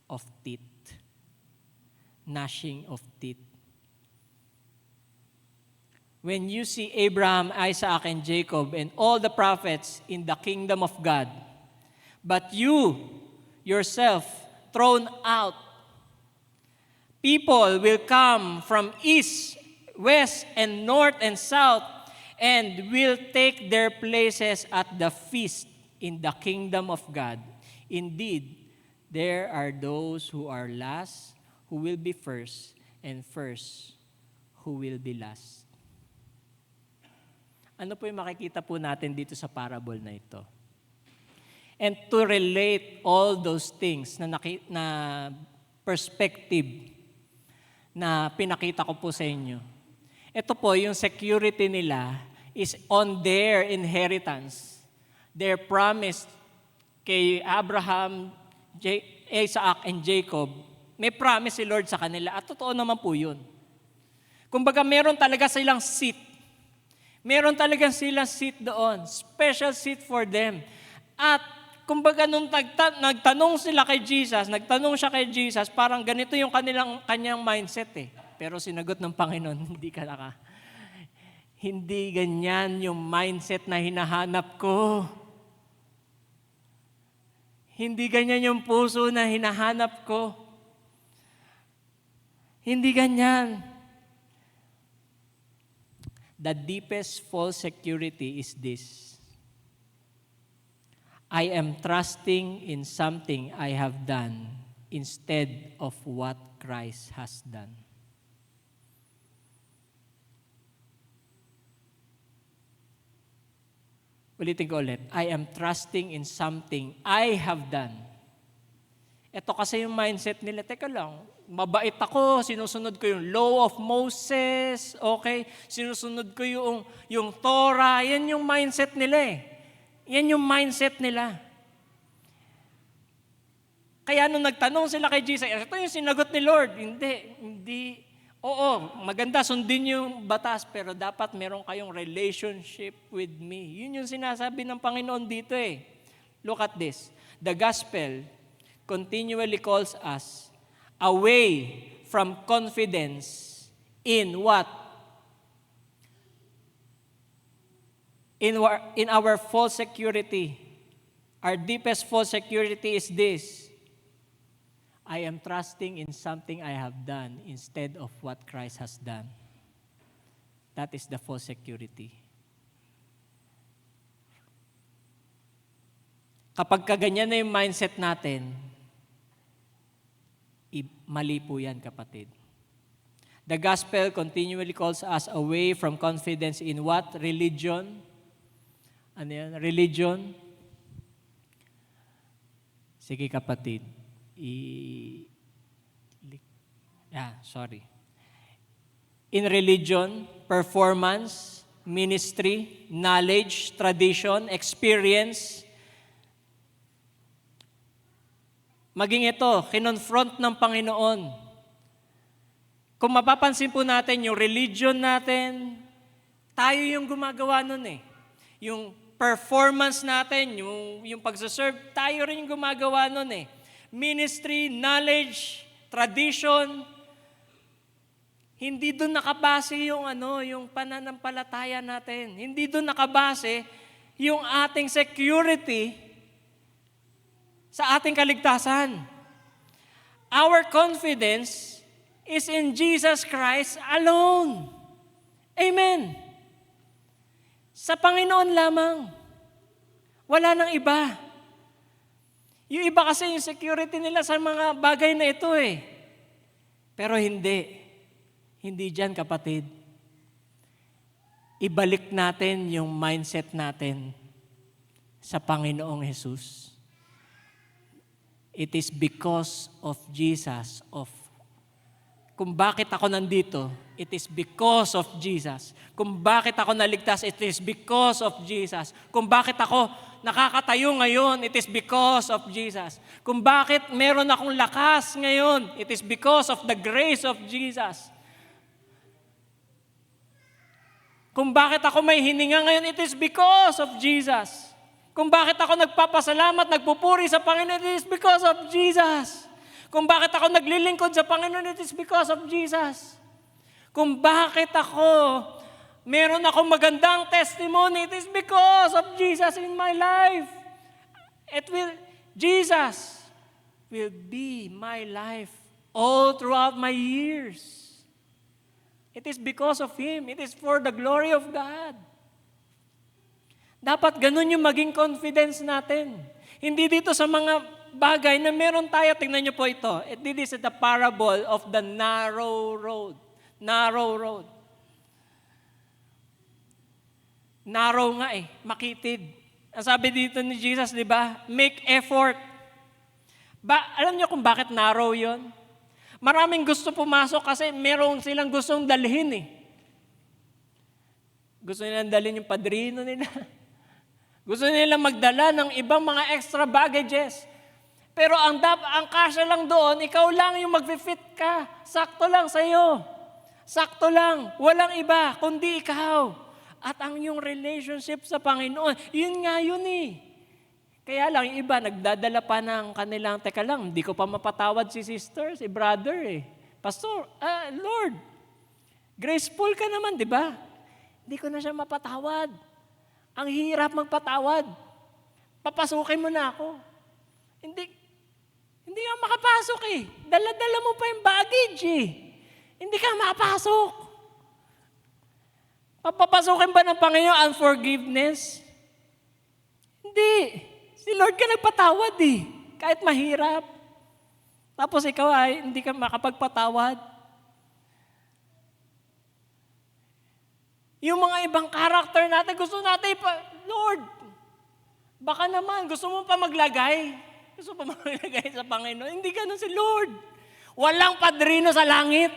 of teeth. Gnashing of teeth. When you see Abraham, Isaac, and Jacob, and all the prophets in the kingdom of God, but you yourself thrown out, people will come from east, west, and north, and south, and will take their places at the feast in the kingdom of God. Indeed, there are those who are last, who will be first, and first, who will be last. Ano po yung makikita po natin dito sa parable na ito? And to relate all those things na perspective na pinakita ko po sa inyo. Ito po yung security nila is on their inheritance. Their promise kay Abraham, Isaac, and Jacob, may promise si Lord sa kanila at totoo naman po yun. Kumbaga meron talaga silang seat. Meron talaga silang seat doon. Special seat for them. At kumbaga nung nagtanong sila kay Jesus, nagtanong siya kay Jesus, parang ganito yung kanyang mindset eh. Pero sinagot ng Panginoon, hindi ganyan yung mindset na hinahanap ko. Hindi ganyan yung puso na hinahanap ko. Hindi ganyan. The deepest false security is this. I am trusting in something I have done instead of what Christ has done. Ulitin ko ulit. I am trusting in something I have done. Ito kasi yung mindset nila. Teka lang, mabait ako, sinusunod ko yung law of Moses, okay? Sinusunod ko yung Torah. Yan yung mindset nila eh. Yan yung mindset nila. Kaya nung nagtanong sila kay Jesus, ito yung sinagot ni Lord. Hindi. Oo, maganda, sundin yung batas, pero dapat meron kayong relationship with me. Yun yung sinasabi ng Panginoon dito eh. Look at this. The gospel continually calls us away from confidence in what? In our false security. Our deepest false security is this. I am trusting in something I have done instead of what Christ has done. That is the false security. Kapag kaganyan na yung mindset natin, mali po yan, kapatid. The gospel continually calls us away from confidence in what? Religion. Ano yan? Religion. Sige, kapatid. In religion, performance, ministry, knowledge, tradition, experience. Maging ito, kinonfront ng Panginoon. Kung mapapansin po natin, yung religion natin, tayo yung gumagawa nun eh. Yung performance natin, yung pagsaserve, tayo rin yung gumagawa nun eh. Ministry, knowledge, tradition, hindi doon nakabase yung pananampalataya natin. Hindi doon nakabase yung ating security sa ating kaligtasan. Our confidence is in Jesus Christ alone. Amen. Sa Panginoon lamang. Wala nang iba. Yung iba kasi yung security nila sa mga bagay na ito eh. Pero hindi. Hindi dyan, kapatid. Ibalik natin yung mindset natin sa Panginoong Jesus. It is because of Jesus, kung bakit ako nandito, it is because of Jesus. Kung bakit ako naligtas, it is because of Jesus. Kung bakit ako nakakatayo ngayon, it is because of Jesus. Kung bakit meron akong lakas ngayon, it is because of the grace of Jesus. Kung bakit ako may hininga ngayon, it is because of Jesus. Kung bakit ako nagpapasalamat, nagpupuri sa Panginoon, it is because of Jesus. Kung bakit ako naglilingkod sa Panginoon, it is because of Jesus. Kung bakit meron akong magandang testimony, it is because of Jesus in my life. Jesus will be my life all throughout my years. It is because of Him. It is for the glory of God. Dapat ganun yung maging confidence natin. Hindi dito sa mga bagay na meron tayo. Tingnan niyo po ito. This is the parable of the narrow road. Narrow road. Narrow nga eh. Makitid. Ang sabi dito ni Jesus, di ba? Make effort. Alam niyo kung bakit narrow yon? Maraming gusto pumasok kasi meron silang gustong dalhin eh. Gusto nilang dalhin yung padrino nila. Gusto nilang magdala ng ibang mga extra baggages. Pero ang kasya lang doon, ikaw lang yung mag-fit ka. Sakto lang sa'yo. Sakto lang. Walang iba, kundi ikaw. At ang yung relationship sa Panginoon, yun nga yun eh. Kaya lang, yung iba, nagdadala pa ng kanilang, teka lang, hindi ko pa mapatawad si sister, si brother eh. Pastor, Lord, graceful ka naman, di ba? Hindi ko na siya mapatawad. Ang hirap magpatawad. Papasukin mo na ako. Hindi ka makapasok eh. Dala-dala mo pa yung baggage eh. Hindi ka makapasok. Papapasukin ba ng Panginoon ang forgiveness? Hindi. Si Lord ka nagpatawad eh. Kahit mahirap. Tapos ikaw ay hindi ka makapagpatawad. Yung mga ibang karakter natin, gusto natin, Lord, baka naman, gusto mo pa maglagay? Gusto pa maglagay sa Panginoon? Hindi ganun si Lord. Walang padrino sa langit.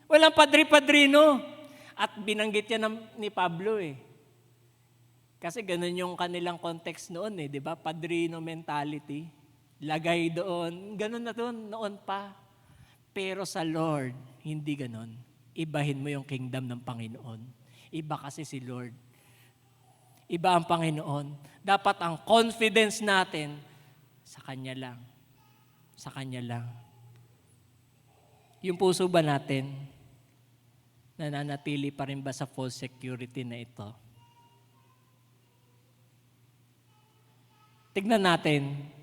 Walang padri-padrino. At binanggit yan ni Pablo eh. Kasi ganun yung kanilang context noon eh, di ba? Padrino mentality. Lagay doon. Ganun na doon, noon pa. Pero sa Lord, hindi ganun. Ibahin mo yung kingdom ng Panginoon. Iba kasi si Lord. Iba ang Panginoon. Dapat ang confidence natin sa Kanya lang. Sa Kanya lang. Yung puso ba natin, nananatili pa rin ba sa false security na ito? Tignan natin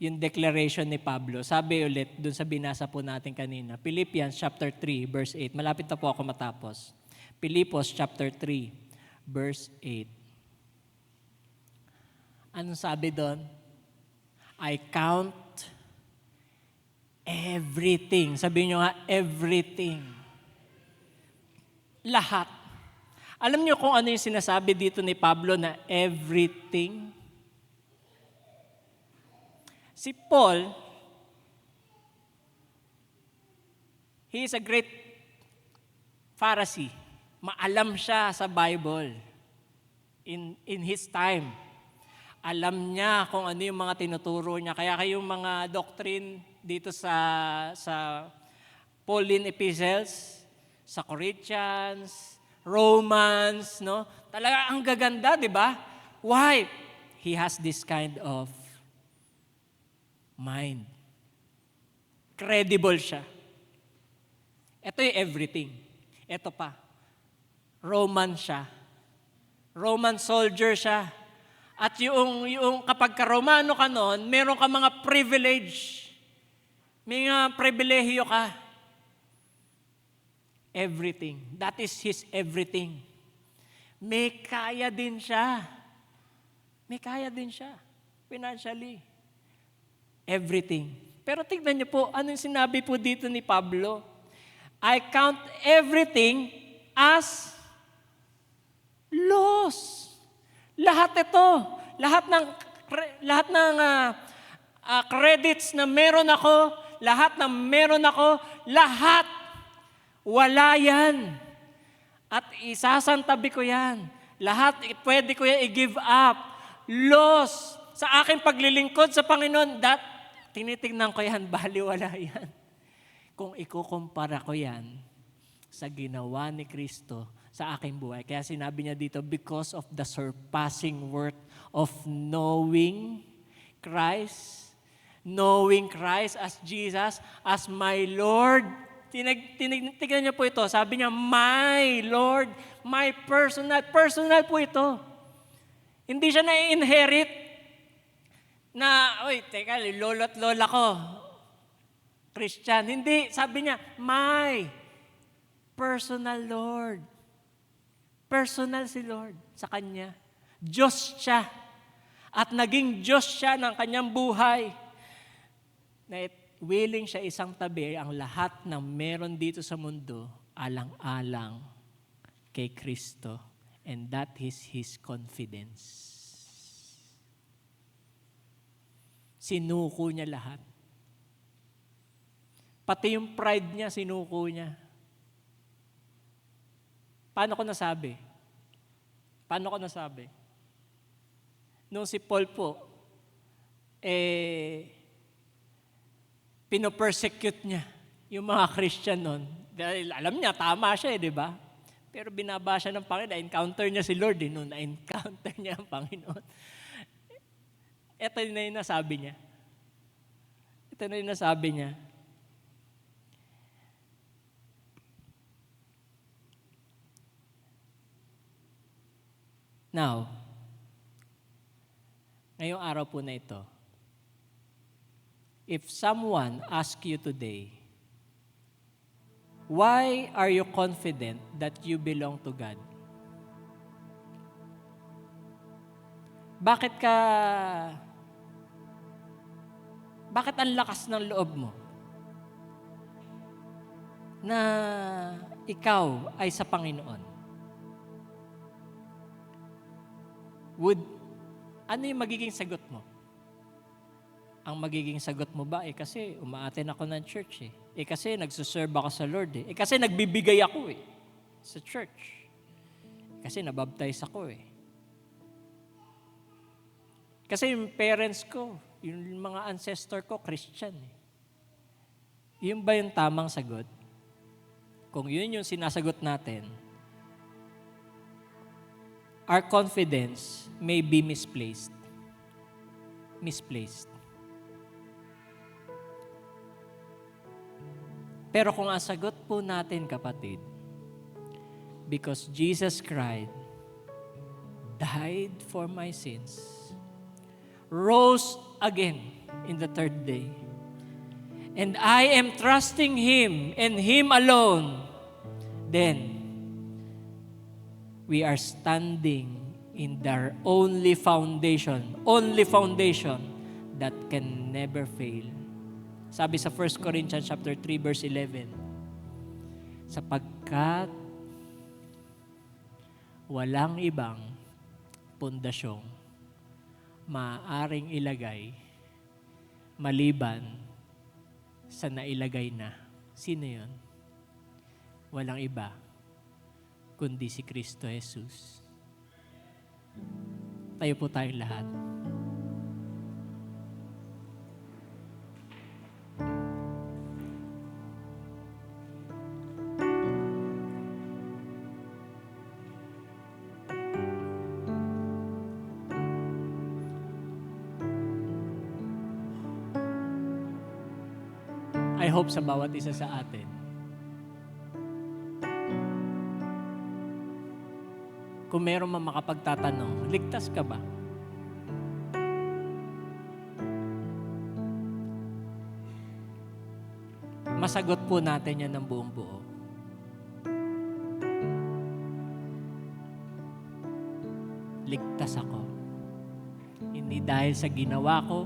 yung declaration ni Pablo. Sabi ulit, dun sa binasa po natin kanina, Philippians chapter 3, verse 8. Malapit na po ako matapos. Philippians chapter 3, verse 8. Anong sabi doon? I count everything. Sabihin nyo nga, everything. Lahat. Alam nyo kung ano yung sinasabi dito ni Pablo na everything? Si Paul, he is a great Pharisee. Maalam siya sa Bible in his time. Alam niya kung ano yung mga tinuturo niya. Kaya kayong mga doctrine dito sa Pauline epistles, sa Corinthians, Romans, no? Talaga ang gaganda, di ba? Why? He has this kind of mind. Credible siya. Ito yung everything. Ito pa. Roman siya. Roman soldier siya. At yung kapag ka-Romano ka noon, meron ka mga privilege. May mga pribilehiyo ka. Everything. That is his everything. May kaya din siya. May kaya din siya. Financially. Everything. Pero tignan niyo po, anong sinabi po dito ni Pablo? I count everything as loss. Lahat ito, lahat ng credits na meron ako, lahat wala yan. At isasantabi ko yan. Lahat pwede ko yan i-give up. Loss sa aking paglilingkod sa Panginoon, tinitignan ko yan, baliwala yan. Kung ikukumpara ko yan sa ginawa ni Kristo sa aking buhay. Kaya sinabi niya dito, because of the surpassing worth of knowing Christ as Jesus, as my Lord. Tignan niyo po ito. Sabi niya, my Lord, my personal po ito. Hindi siya na-inherit na, teka, lolo't lola ko, Christian. Hindi, sabi niya, my personal Lord. Personal si Lord sa kanya. Diyos siya. At naging Diyos siya ng kanyang buhay. Na willing siya isang tabi ang lahat ng meron dito sa mundo, alang-alang kay Kristo. And that is his confidence. Sinuko niya lahat. Pati yung pride niya, sinuko niya. Paano ko nasabi? Nung si Paul po, pinopersecute niya yung mga Christian noon. Dahil alam niya, tama siya di ba? Pero binaba siya ng Panginoon. Na-encounter niya si Lord noon. Na-encounter niya ang Panginoon. Ito na yung nasabi niya. Now, ngayong araw po na ito, if someone asks you today, why are you confident that you belong to God? Bakit ang lakas ng loob mo na ikaw ay sa Panginoon? Ano yung magiging sagot mo? Ang magiging sagot mo ba, kasi umaattend ako ng church kasi nagsuserve ako sa Lord kasi nagbibigay ako sa church. Kasi nabaptize ako Kasi yung parents ko, yung mga ancestor ko, Christian Yun ba yung tamang sagot? Kung yun yung sinasagot natin, our confidence may be misplaced. Pero kung ang sagot po natin, kapatid, because Jesus Christ died for my sins, rose again in the third day, and I am trusting Him and Him alone, then we are standing in the only foundation that can never fail. Sabi sa 1 Corinthians chapter 3 verse 11, sapagkat walang ibang pundasyong maaaring ilagay maliban sa nailagay na. Sino yun? Walang iba kundi si Kristo Jesus. Tayo po tayong lahat. I hope sa bawat isa sa atin, kung meron man makapagtatanong, ligtas ka ba? Masagot po natin yan ng buong buo. Ligtas ako. Hindi dahil sa ginawa ko,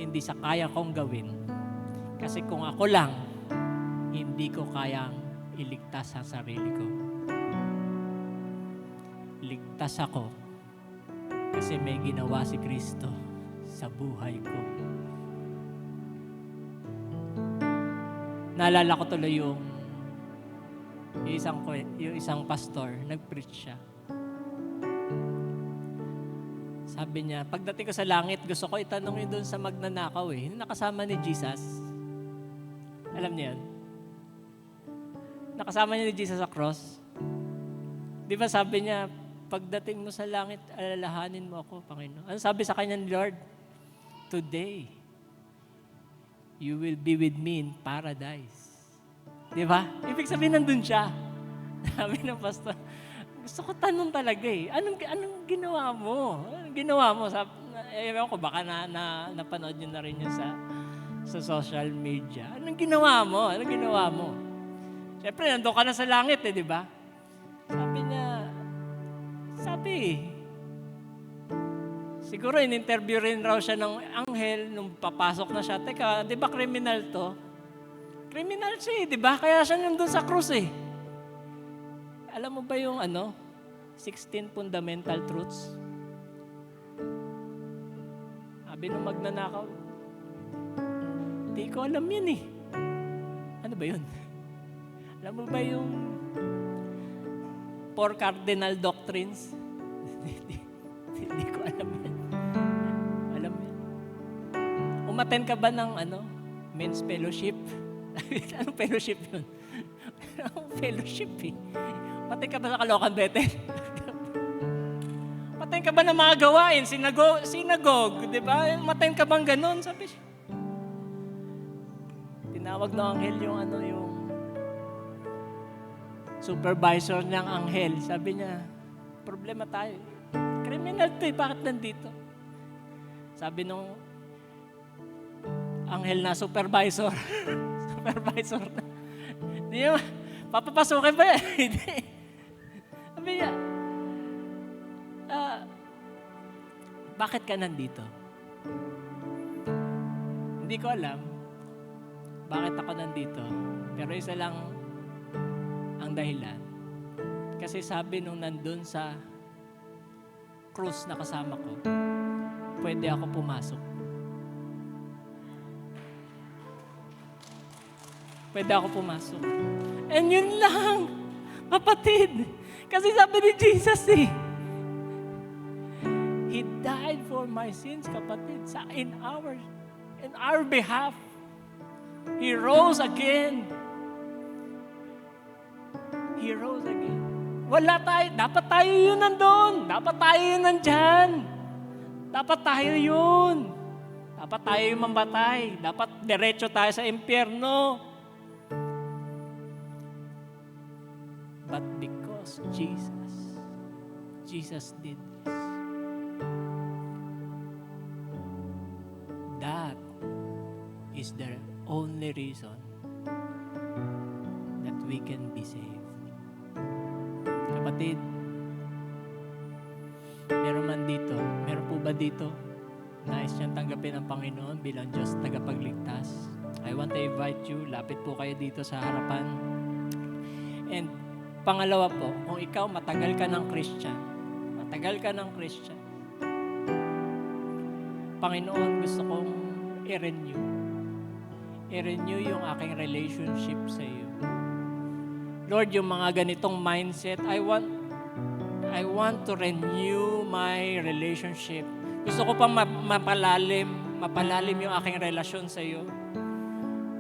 hindi sa kaya kong gawin. Kasi kung ako lang, hindi ko kayang iligtas ang sarili ko. Ligtas ako kasi may ginawa si Kristo sa buhay ko. Naalala ko tuloy yung isang pastor, nag-preach siya. Sabi niya, pagdating ko sa langit, gusto ko itanong yun doon sa magnanakaw nakasama ni Jesus. Alam niyo yan? Nakasama niya ni Jesus sa cross. Di ba sabi niya, pagdating mo sa langit, alalahanin mo ako, Panginoon. Ano sabi sa kanya ni Lord? Today, you will be with me in paradise. Di ba? Ibig sabihin, nandun siya. Sabi ng pastor, gusto ko tanong talaga Anong ginawa mo? Anong ginawa mo? Ewan ko, baka napanood nyo na rin yun sa social media. Anong ginawa mo? Siyempre, nandun ka na sa langit di ba? Sabi niya, siguro in-interview rin raw siya ng anghel nung papasok na siya. Teka, di ba criminal to? Criminal siya di ba? Kaya siya nandun sa krus Alam mo ba yung 16 fundamental truths? Sabi nung magnanakaw, di ko alam yan Ano ba yun? Alam mo ba yung 4 cardinal doctrines. Hindi ko alam yan. Alam mo yan. Umattend ka ba ng men's fellowship? Anong fellowship yun? Anong fellowship eh? Umattend ka ba sa Caloocan Bethel? Umattend ka ba ng mga gawain? Synagogue, di ba? Umattend ka bang ganun? Sabi siya. Tinawag ng anghel yung supervisor niyang anghel. Sabi niya, problema tayo. Criminal to eh, bakit nandito? Sabi nung anghel na supervisor, supervisor na, hindi niya, papapasukin ba yan? Hindi. Sabi niya, bakit ka nandito? Hindi ko alam bakit ako nandito. Pero isa lang ang dahilan. Kasi sabi nung nandun sa cruise na kasama ko, pwede ako pumasok. Pwede ako pumasok. And yun lang, kapatid. Kasi sabi ni Jesus He died for my sins, kapatid, in our behalf. He rose again. He rose again. Wala tayo. Dapat tayo yun nandun. Dapat tayo yun nandyan. Dapat tayo yun. Dapat tayo yung mamatay. Dapat diretso tayo sa impyerno. But because Jesus did this, that is the only reason that we can be saved. Kapatid, meron po ba dito nais niyang tanggapin ang Panginoon bilang Diyos tagapagligtas? I want to invite you, lapit po kayo dito sa harapan. And pangalawa po, kung ikaw matagal ka ng Christian, Panginoon, gusto kong i-renew yung aking relationship sa iyo. Lord, yung mga ganitong mindset, I want to renew my relationship. Gusto ko pang mapalalim yung aking relasyon sa iyo.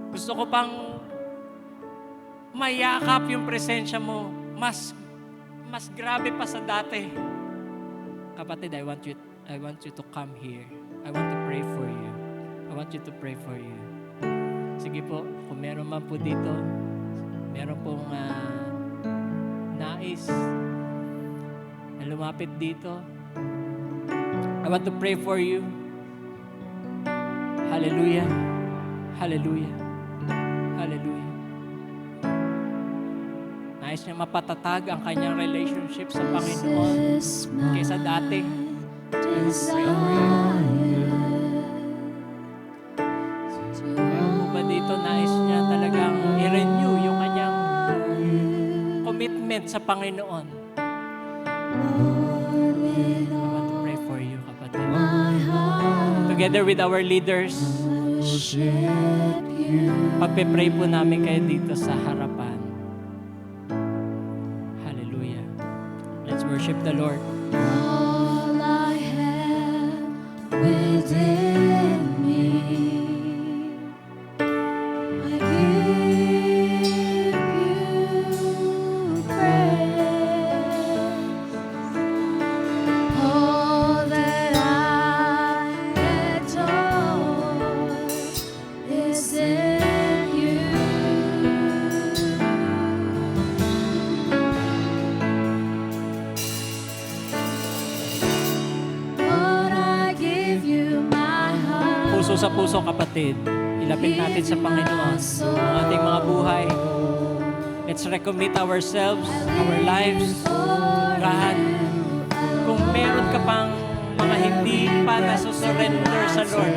Gusto ko pang mayakap yung presensya mo, mas grabe pa sa dati. Kapatid, I want you to come here. I want to pray for you. I want you to pray for you. Sige po, kung meron man po dito, meron pong nais na lumapit dito. I want to pray for you. Hallelujah. Hallelujah. Hallelujah. Nais niya mapatatag ang kanyang relationship sa Panginoon kaysa dati. I will pray for you. Dito nais niya talagang i-renew yung kanyang commitment sa Panginoon. I want to pray for you, kapatid. Together with our leaders, pagpe-pray po namin kayo dito sa harapan. Hallelujah. Let's worship the Lord. All I have within me, puso sa puso, kapatid. Ilapit natin sa Panginoon ang ating mga buhay. Let's recommit ourselves, our lives. God, kung meron ka pang mga hindi pa nasusurrender sa Lord,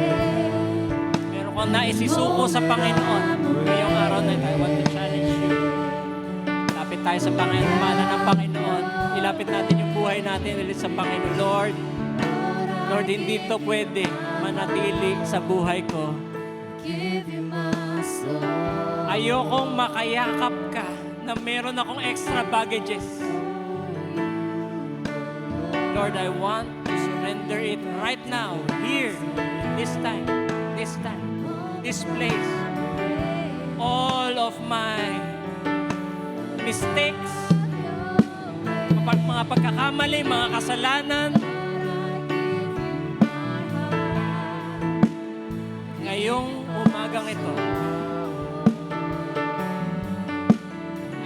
meron kang naisisuko sa Panginoon, ngayong araw na ito, I want to challenge you. Lapit tayo sa Panginoon ng Panginoon. Ilapit natin yung buhay natin ulit sa Panginoon. Lord, hindi to pwede manatili sa buhay ko. Ayokong makayakap ka na meron akong extra baggages. Lord, I want to surrender it right now, here, this time, this place. All of my mistakes, mga pagkakamali, mga kasalanan, ngayong umagang ito,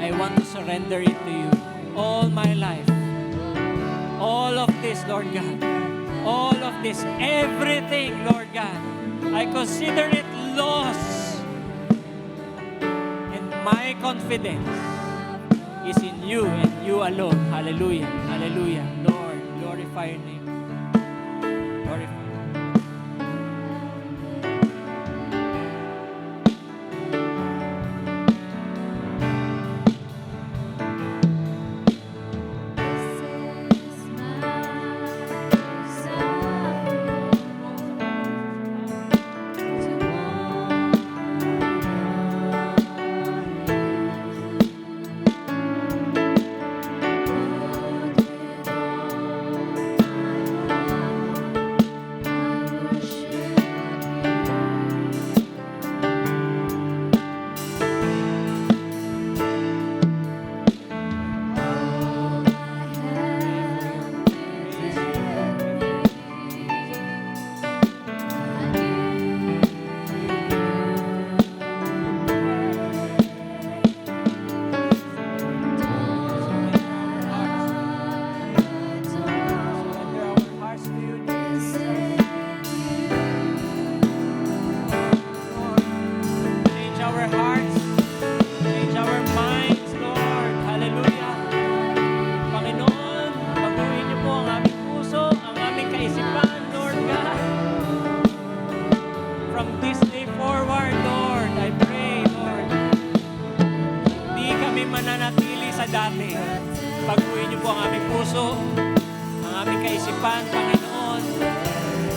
I want to surrender it to you. All my life. All of this, Lord God. All of this. Everything, Lord God. I consider it loss. And my confidence is in you and you alone. Hallelujah. Hallelujah. Lord, glorify your name. Glorify. Pagbuhin niyo po ang aming puso, ang aming kaisipan, Panginoon.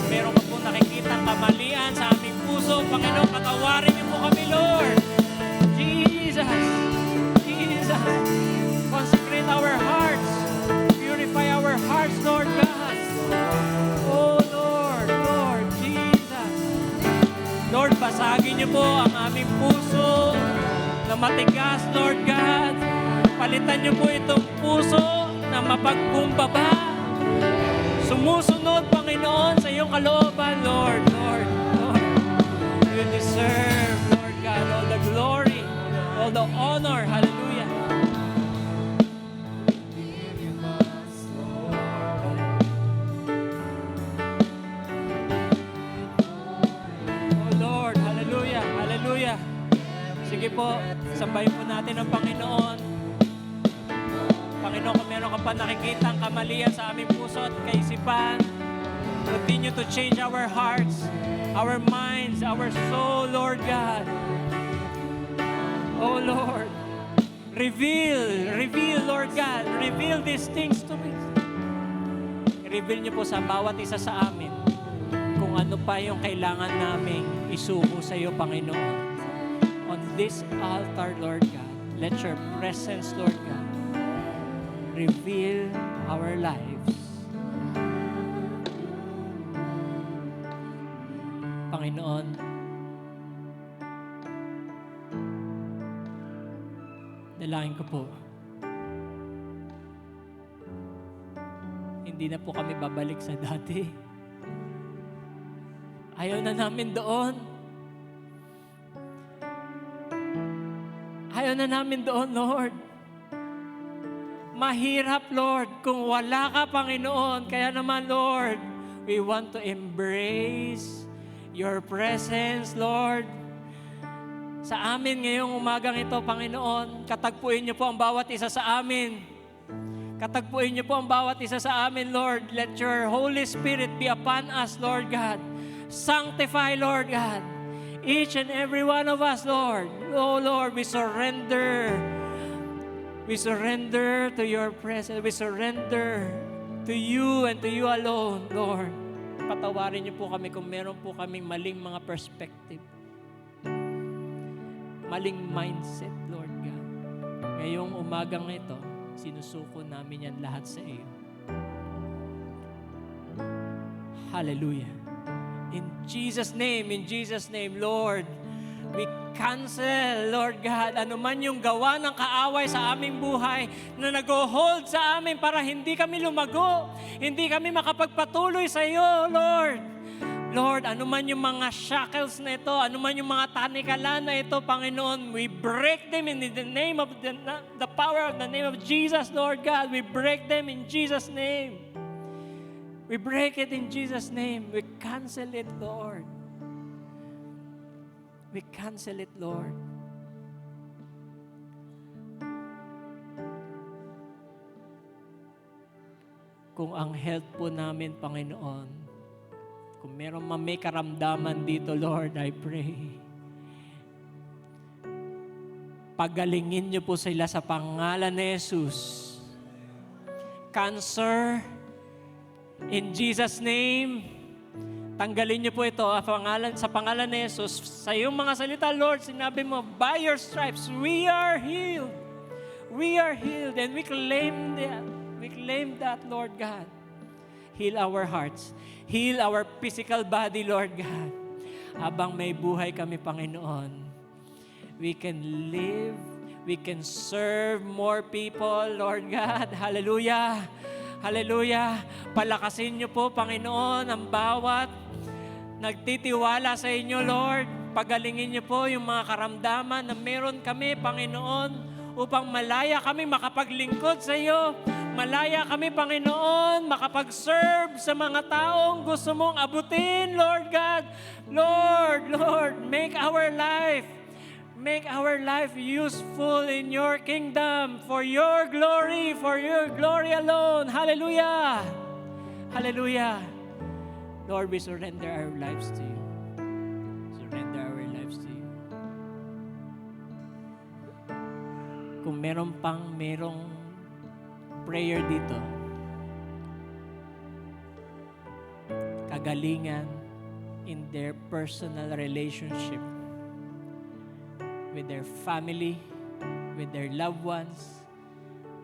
Meron ka po nakikitang kamalian sa aming puso, Panginoon, patawarin niyo po kami, Lord. Jesus, Jesus, consecrate our hearts, purify our hearts, Lord God. Oh, Lord, Lord, Jesus. Lord, basagin niyo po ang aming puso na matigas, Lord God. Palitan niyo po itong puso na mapagkumbaba. Sumusunod, Panginoon, sa iyong kalooban, Lord, Lord, Lord. You deserve, Lord God, all the glory, all the honor. Hallelujah. Oh, Lord, hallelujah, hallelujah. Sige po, sambahin po natin ang Panginoon. Panginoon, kung meron ka pa nakikita ang kamalian sa aming puso at kaisipan, continue to change our hearts, our minds, our soul, Lord God. Oh Lord, reveal, Lord God, reveal these things to me. I-reveal niyo po sa bawat isa sa amin kung ano pa yung kailangan naming isuko sa iyo, Panginoon. On this altar, Lord God, let your presence, Lord God, reveal our lives. Panginoon, dalangin ko po, hindi na po kami babalik sa dati. Ayaw na namin doon. Ayaw na namin doon, Lord. Mahirap, Lord, kung wala ka, Panginoon. Kaya naman, Lord, we want to embrace your presence, Lord. Sa amin ngayong umagang ito, Panginoon, katagpuin niyo po ang bawat isa sa amin. Katagpuin niyo po ang bawat isa sa amin, Lord. Let your Holy Spirit be upon us, Lord God. Sanctify, Lord God, each and every one of us, Lord. Oh, Lord, we surrender. We surrender to your presence. We surrender to you and to you alone, Lord. Patawarin niyo po kami kung meron po kaming maling mga perspective. Maling mindset, Lord God. Ngayong umagang ito, sinusuko namin yan lahat sa iyo. Hallelujah. In Jesus' name, Lord, we cancel, Lord God, anuman yung gawa ng kaaway sa aming buhay na nag-hold sa amin para hindi kami lumago, hindi kami makapagpatuloy sa iyo, Lord. Lord, anuman yung mga shackles na ito, anuman yung mga tanikalan na ito, Panginoon, we break them in the name of the power of the name of Jesus, Lord God. We break them in Jesus' name. We break it in Jesus' name. We cancel it, Lord. We cancel it, Lord. Kung ang health po namin, Panginoon, kung meron may karamdaman dito, Lord, I pray, pagalingin niyo po sila sa pangalan ni Jesus. Cancer, in Jesus' name, tanggalin niyo po ito sa pangalan ni Jesus. Sa iyong mga salita, Lord, sinabi mo, by your stripes, we are healed. We are healed and we claim that. We claim that, Lord God. Heal our hearts. Heal our physical body, Lord God. Habang may buhay kami, Panginoon, we can live, we can serve more people, Lord God. Hallelujah. Hallelujah. Palakasin niyo po, Panginoon, ang bawat nagtitiwala sa inyo, Lord. Pagalingin niyo po yung mga karamdaman na meron kami, Panginoon, upang malaya kami makapaglingkod sa iyo. Malaya kami, Panginoon, makapag-serve sa mga taong gusto mong abutin, Lord God. Lord, make our life useful in your kingdom for your glory alone. Hallelujah. Hallelujah. Lord, we surrender our lives to you. Surrender our lives to you. Kung merong prayer dito, kagalingan in their personal relationship with their family, with their loved ones,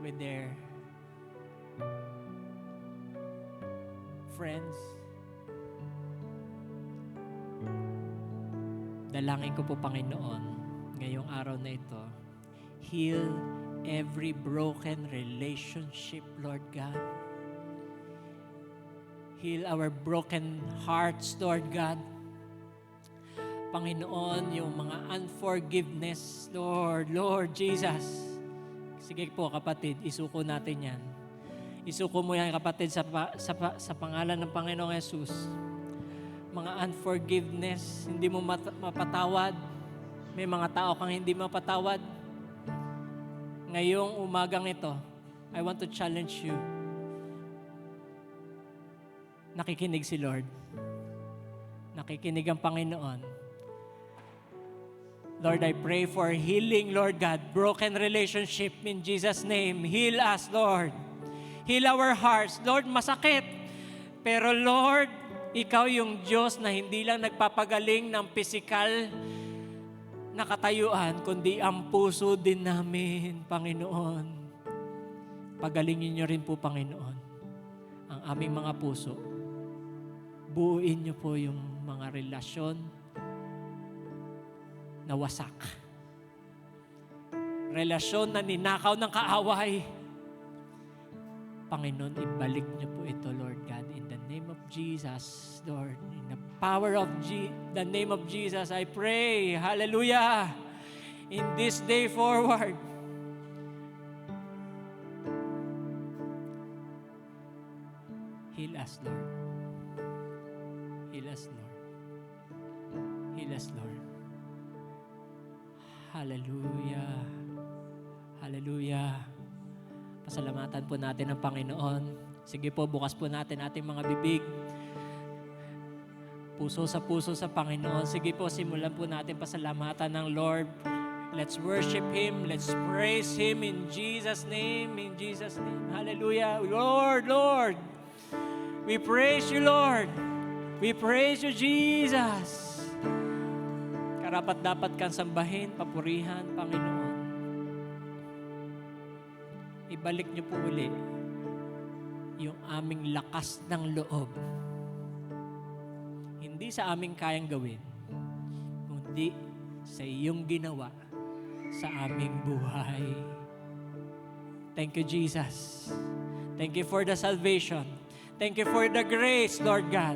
with their friends. Dalangin ko po, Panginoon, ngayong araw na ito, heal every broken relationship, Lord God. Heal our broken hearts, Lord God. Panginoon, yung mga unforgiveness, Lord Jesus. Sige po, kapatid, isuko natin yan. Isuko mo yan, kapatid, sa pangalan ng Panginoong Jesus. Mga unforgiveness, hindi mo mapatawad. May mga tao kang hindi mapatawad. Ngayong umagang ito, I want to challenge you. Nakikinig si Lord. Nakikinig ang Panginoon. Lord, I pray for healing, Lord God. Broken relationship in Jesus' name. Heal us, Lord. Heal our hearts. Lord, masakit. Pero Lord, Ikaw yung Diyos na hindi lang nagpapagaling ng pisikal na katayuan, kundi ang puso din namin, Panginoon. Pagalingin niyo rin po, Panginoon, ang aming mga puso. Buuin niyo po yung mga relasyon na wasak. Relasyon na ninakaw ng kaaway. Panginoon, ibalik niyo po ito, Lord God, in the name of Jesus, Lord. In the power of the name of Jesus, I pray, hallelujah, in this day forward. Heal us, Lord. Heal us, Lord. Heal us, Lord. Hallelujah. Hallelujah. Pasalamatan po natin ang Panginoon. Sige po, bukas po natin ating mga bibig. Puso sa Panginoon. Sige po, simulan po natin pasalamatan ng Lord. Let's worship Him. Let's praise Him in Jesus' name. In Jesus' name. Hallelujah. Lord. We praise you, Lord. We praise you, Jesus. Karapat dapat kang sambahin, papurihan, Panginoon. Ibalik niyo po uli yung aming lakas ng loob hindi sa aming kayang gawin, kundi sa iyong ginawa sa aming buhay. Thank you, Jesus. Thank you for the salvation. Thank you for the grace, Lord God.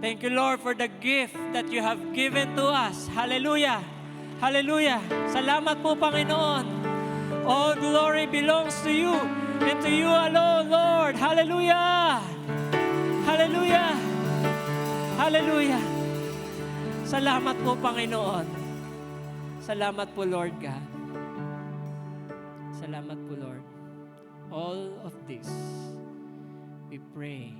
Thank you, Lord, for the gift that you have given to us. Hallelujah. Hallelujah. Salamat po, Panginoon. All glory belongs to you and to you alone, Lord. Hallelujah. Hallelujah. Hallelujah. Salamat po, Panginoon. Salamat po, Lord God. Salamat po, Lord. All of this, we pray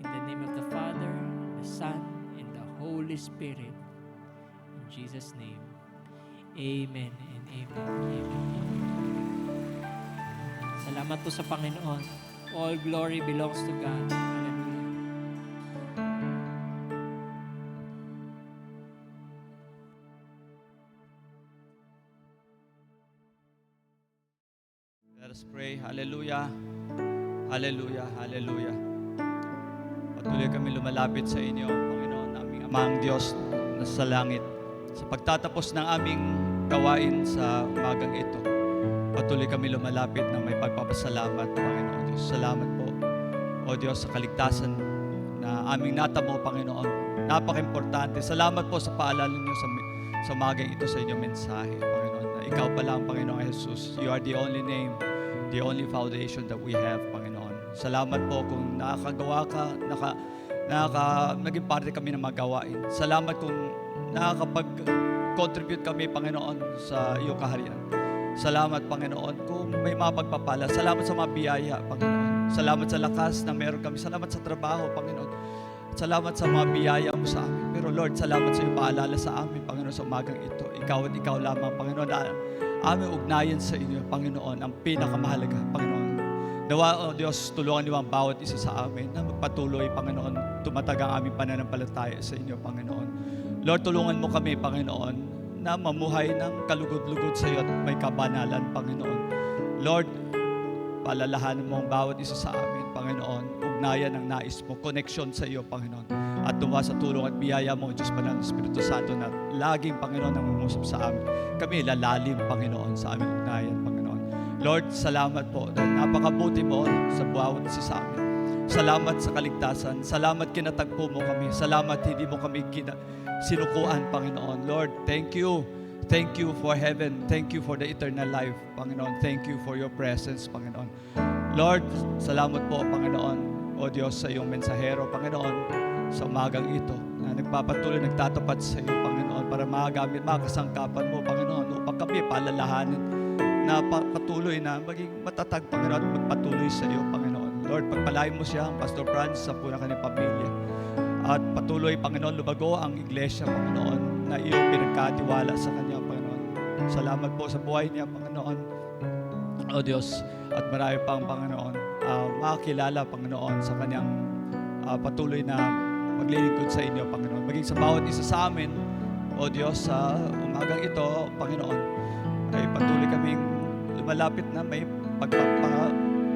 in the name of the Father, the Son, and the Holy Spirit. In Jesus' name, amen and amen. Amen. Salamat po sa Panginoon. All glory belongs to God. Hallelujah. Let us pray. Hallelujah. Hallelujah. Hallelujah. Patuloy kami lumalapit sa inyo, Panginoon, aming Amang Diyos na sa langit. Sa pagtatapos ng aming gawain sa umagang ito, patuloy kami lumalapit na may pagpapasalamat, Panginoon Diyos. Salamat po, O Diyos, sa kaligtasan na aming natamo, Panginoon. Napaka-importante. Salamat po sa paalala niyo sa umagang ito sa inyong mensahe, Panginoon. Na ikaw pa lang, Panginoon Jesus. You are the only name, the only foundation that we have, Panginoon. Salamat po kung nakakagawa ka, naging parte kami ng magawain. Salamat kung nakakapag-contribute kami, Panginoon, sa iyong kaharian. Salamat, Panginoon, kung may mga pagpapala. Salamat sa mga biyaya, Panginoon. Salamat sa lakas na meron kami. Salamat sa trabaho, Panginoon. Salamat sa mga biyaya mo sa amin. Pero Lord, salamat sa iyong paalala sa amin, Panginoon, sa umagang ito. Ikaw at ikaw lamang, Panginoon, aming ugnayan sa inyo, Panginoon, ang pinakamahalaga, Panginoon. Nawa, O Diyos, tulungan niyo ang bawat isa sa amin na magpatuloy, Panginoon, tumatag ang aming pananampalataya sa inyo, Panginoon. Lord, tulungan mo kami, Panginoon, na mamuhay ng kalugod-lugod sa iyo at may kabanalan, Panginoon. Lord, palalahanan mo ang bawat isa sa amin, Panginoon. Ugnayan ang nais mo, connection sa iyo, Panginoon. At tuwa sa tulong at biyaya mo, Diyos Banal, Espiritu Santo, na laging, Panginoon, nangungusap sa amin. Kami lalalim, Panginoon, sa aming ugnayan, Panginoon. Lord, salamat po dahil napakabuti mo sa bawat isa sa amin. Salamat sa kaligtasan. Salamat kinatagpo mo kami. Salamat hindi mo kami sinukuan, Panginoon. Lord, thank you. Thank you for heaven. Thank you for the eternal life, Panginoon. Thank you for your presence, Panginoon. Lord, salamat po, Panginoon, O Diyos, sa iyong mensahero, Panginoon, sa umagang ito, na nagpapatuloy, nagtatapat sa iyo, Panginoon, para magamit, makasangkapan mo, Panginoon, upang kami palalahanin na patuloy na maging matatag, Panginoon, at magpatuloy sa iyo, Panginoon. Lord, pagpalain mo siya, ang Pastor Franz, sa puna kanyang pamilya. At patuloy, Panginoon, lubago ang iglesia, Panginoon, na iyong pinagkatiwala sa kanya, Panginoon. Salamat po sa buhay niya, Panginoon, O Diyos, at marami pang, Panginoon, makakilala, Panginoon, sa kanyang patuloy na maglilingkod sa inyo, Panginoon. Maging sa bawat isa sa amin, O Diyos, sa umagang ito, Panginoon, ay patuloy kaming lumalapit na may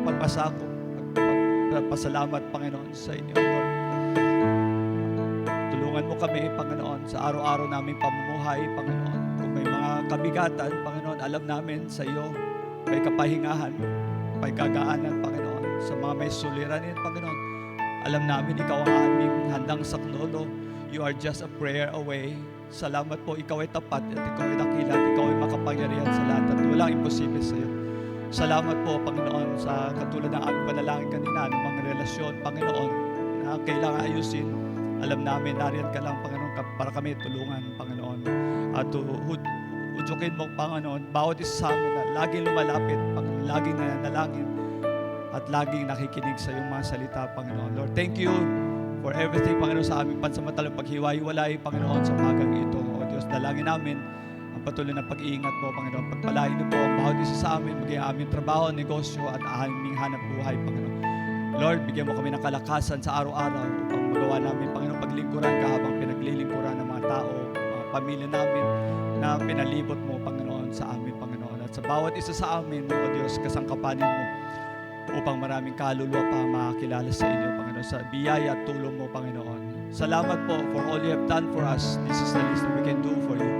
pagpasako, pagpasalamat, Panginoon, sa inyo, Lord. Tulungan mo kami, Panginoon, sa araw-araw naming pamumuhay, Panginoon. Kung may mga kabigatan, Panginoon, alam namin sa iyo, may kapahingahan, may kagaanan, Panginoon. Sa mga may suliranin, Panginoon, alam namin ikaw ang aming handang saklolo. You are just a prayer away. Salamat po, ikaw ay tapat at ikaw ay dakila at ikaw ay makapangyarihan sa lahat at walang imposible sa iyo. Salamat po, Panginoon, sa katulad ng aming panalangin kanina, ng mga relasyon, Panginoon, na kailangan ayusin. Alam namin, nariyan ka lang, Panginoon, para kami tulungan, Panginoon. At udyokin mo, Panginoon, bawat isa sa amin na laging lumalapit, Panginoon, laging nananalangin, at laging nakikinig sa iyong mga salita, Panginoon. Lord, thank you for everything, Panginoon, sa aming pansamantalang paghiwa-hiwalay, Panginoon, sa umagang ito. O Diyos, dalangin namin ang patuloy na pag-iingat mo, Panginoon. Pagpalain niyo po ang bawat isa sa amin, maging aming trabaho, negosyo, at aming hanap buhay, Panginoon. Lord, bigyan mo kami ng kalakasan sa araw-araw upang magawa namin, Panginoon, paglingkuran ka habang pinaglilingkuran ng mga tao, mga pamilya namin na pinalibot mo, Panginoon, sa amin, Panginoon. At sa bawat isa sa amin, O Diyos, kasangkapanin mo upang maraming kaluluwa pa makakilala sa inyo, Panginoon, sa biyaya at tulong mo, Panginoon. Salamat po for all you have done for us. This is the least that we can do for you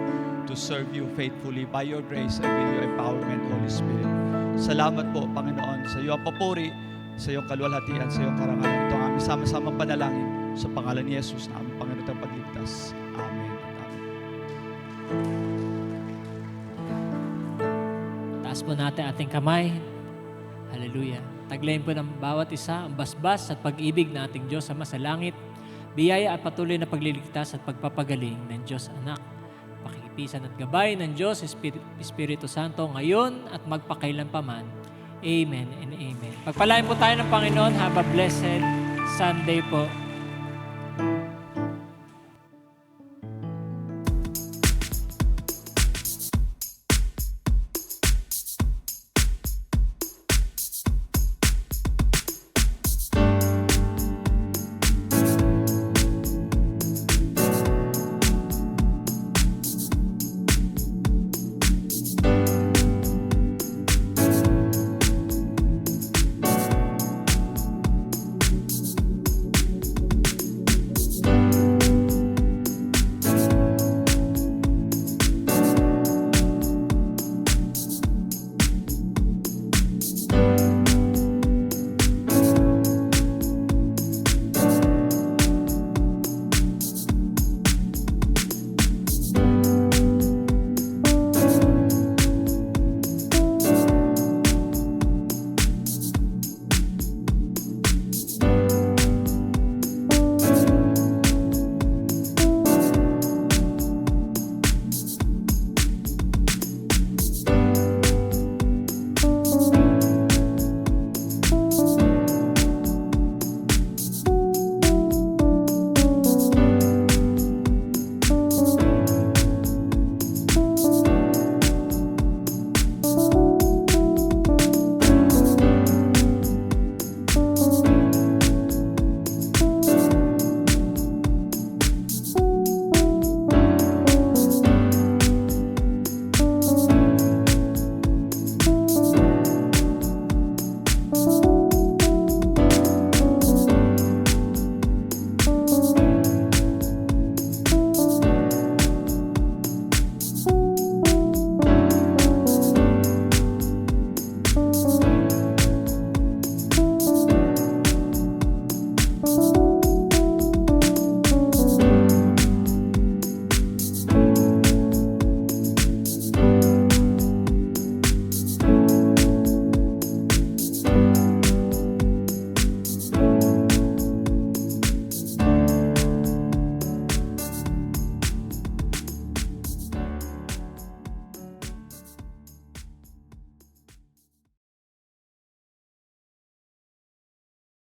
to serve you faithfully by your grace and with your empowerment, Holy Spirit. Salamat po, Panginoon, sa iyong papuri, sa iyong kaluwalhatian, sa iyong karangalan. Ito ang aming sama-samang panalangin sa pangalan ni Jesus na aming Panginoon at pagligtas. Amen at amen. Taas po natin ating kamay. Hallelujah. Taglayin po ng bawat isa ang basbas at pag-ibig na ating Diyos Ama sa langit, biyaya at patuloy na pagliligtas at pagpapagaling ng Diyos Anak. Pakikipisan at gabay ng Diyos Espiritu Santo ngayon at magpakailanpaman. Amen and amen. Pagpalain po tayo ng Panginoon. Have a blessed Sunday po.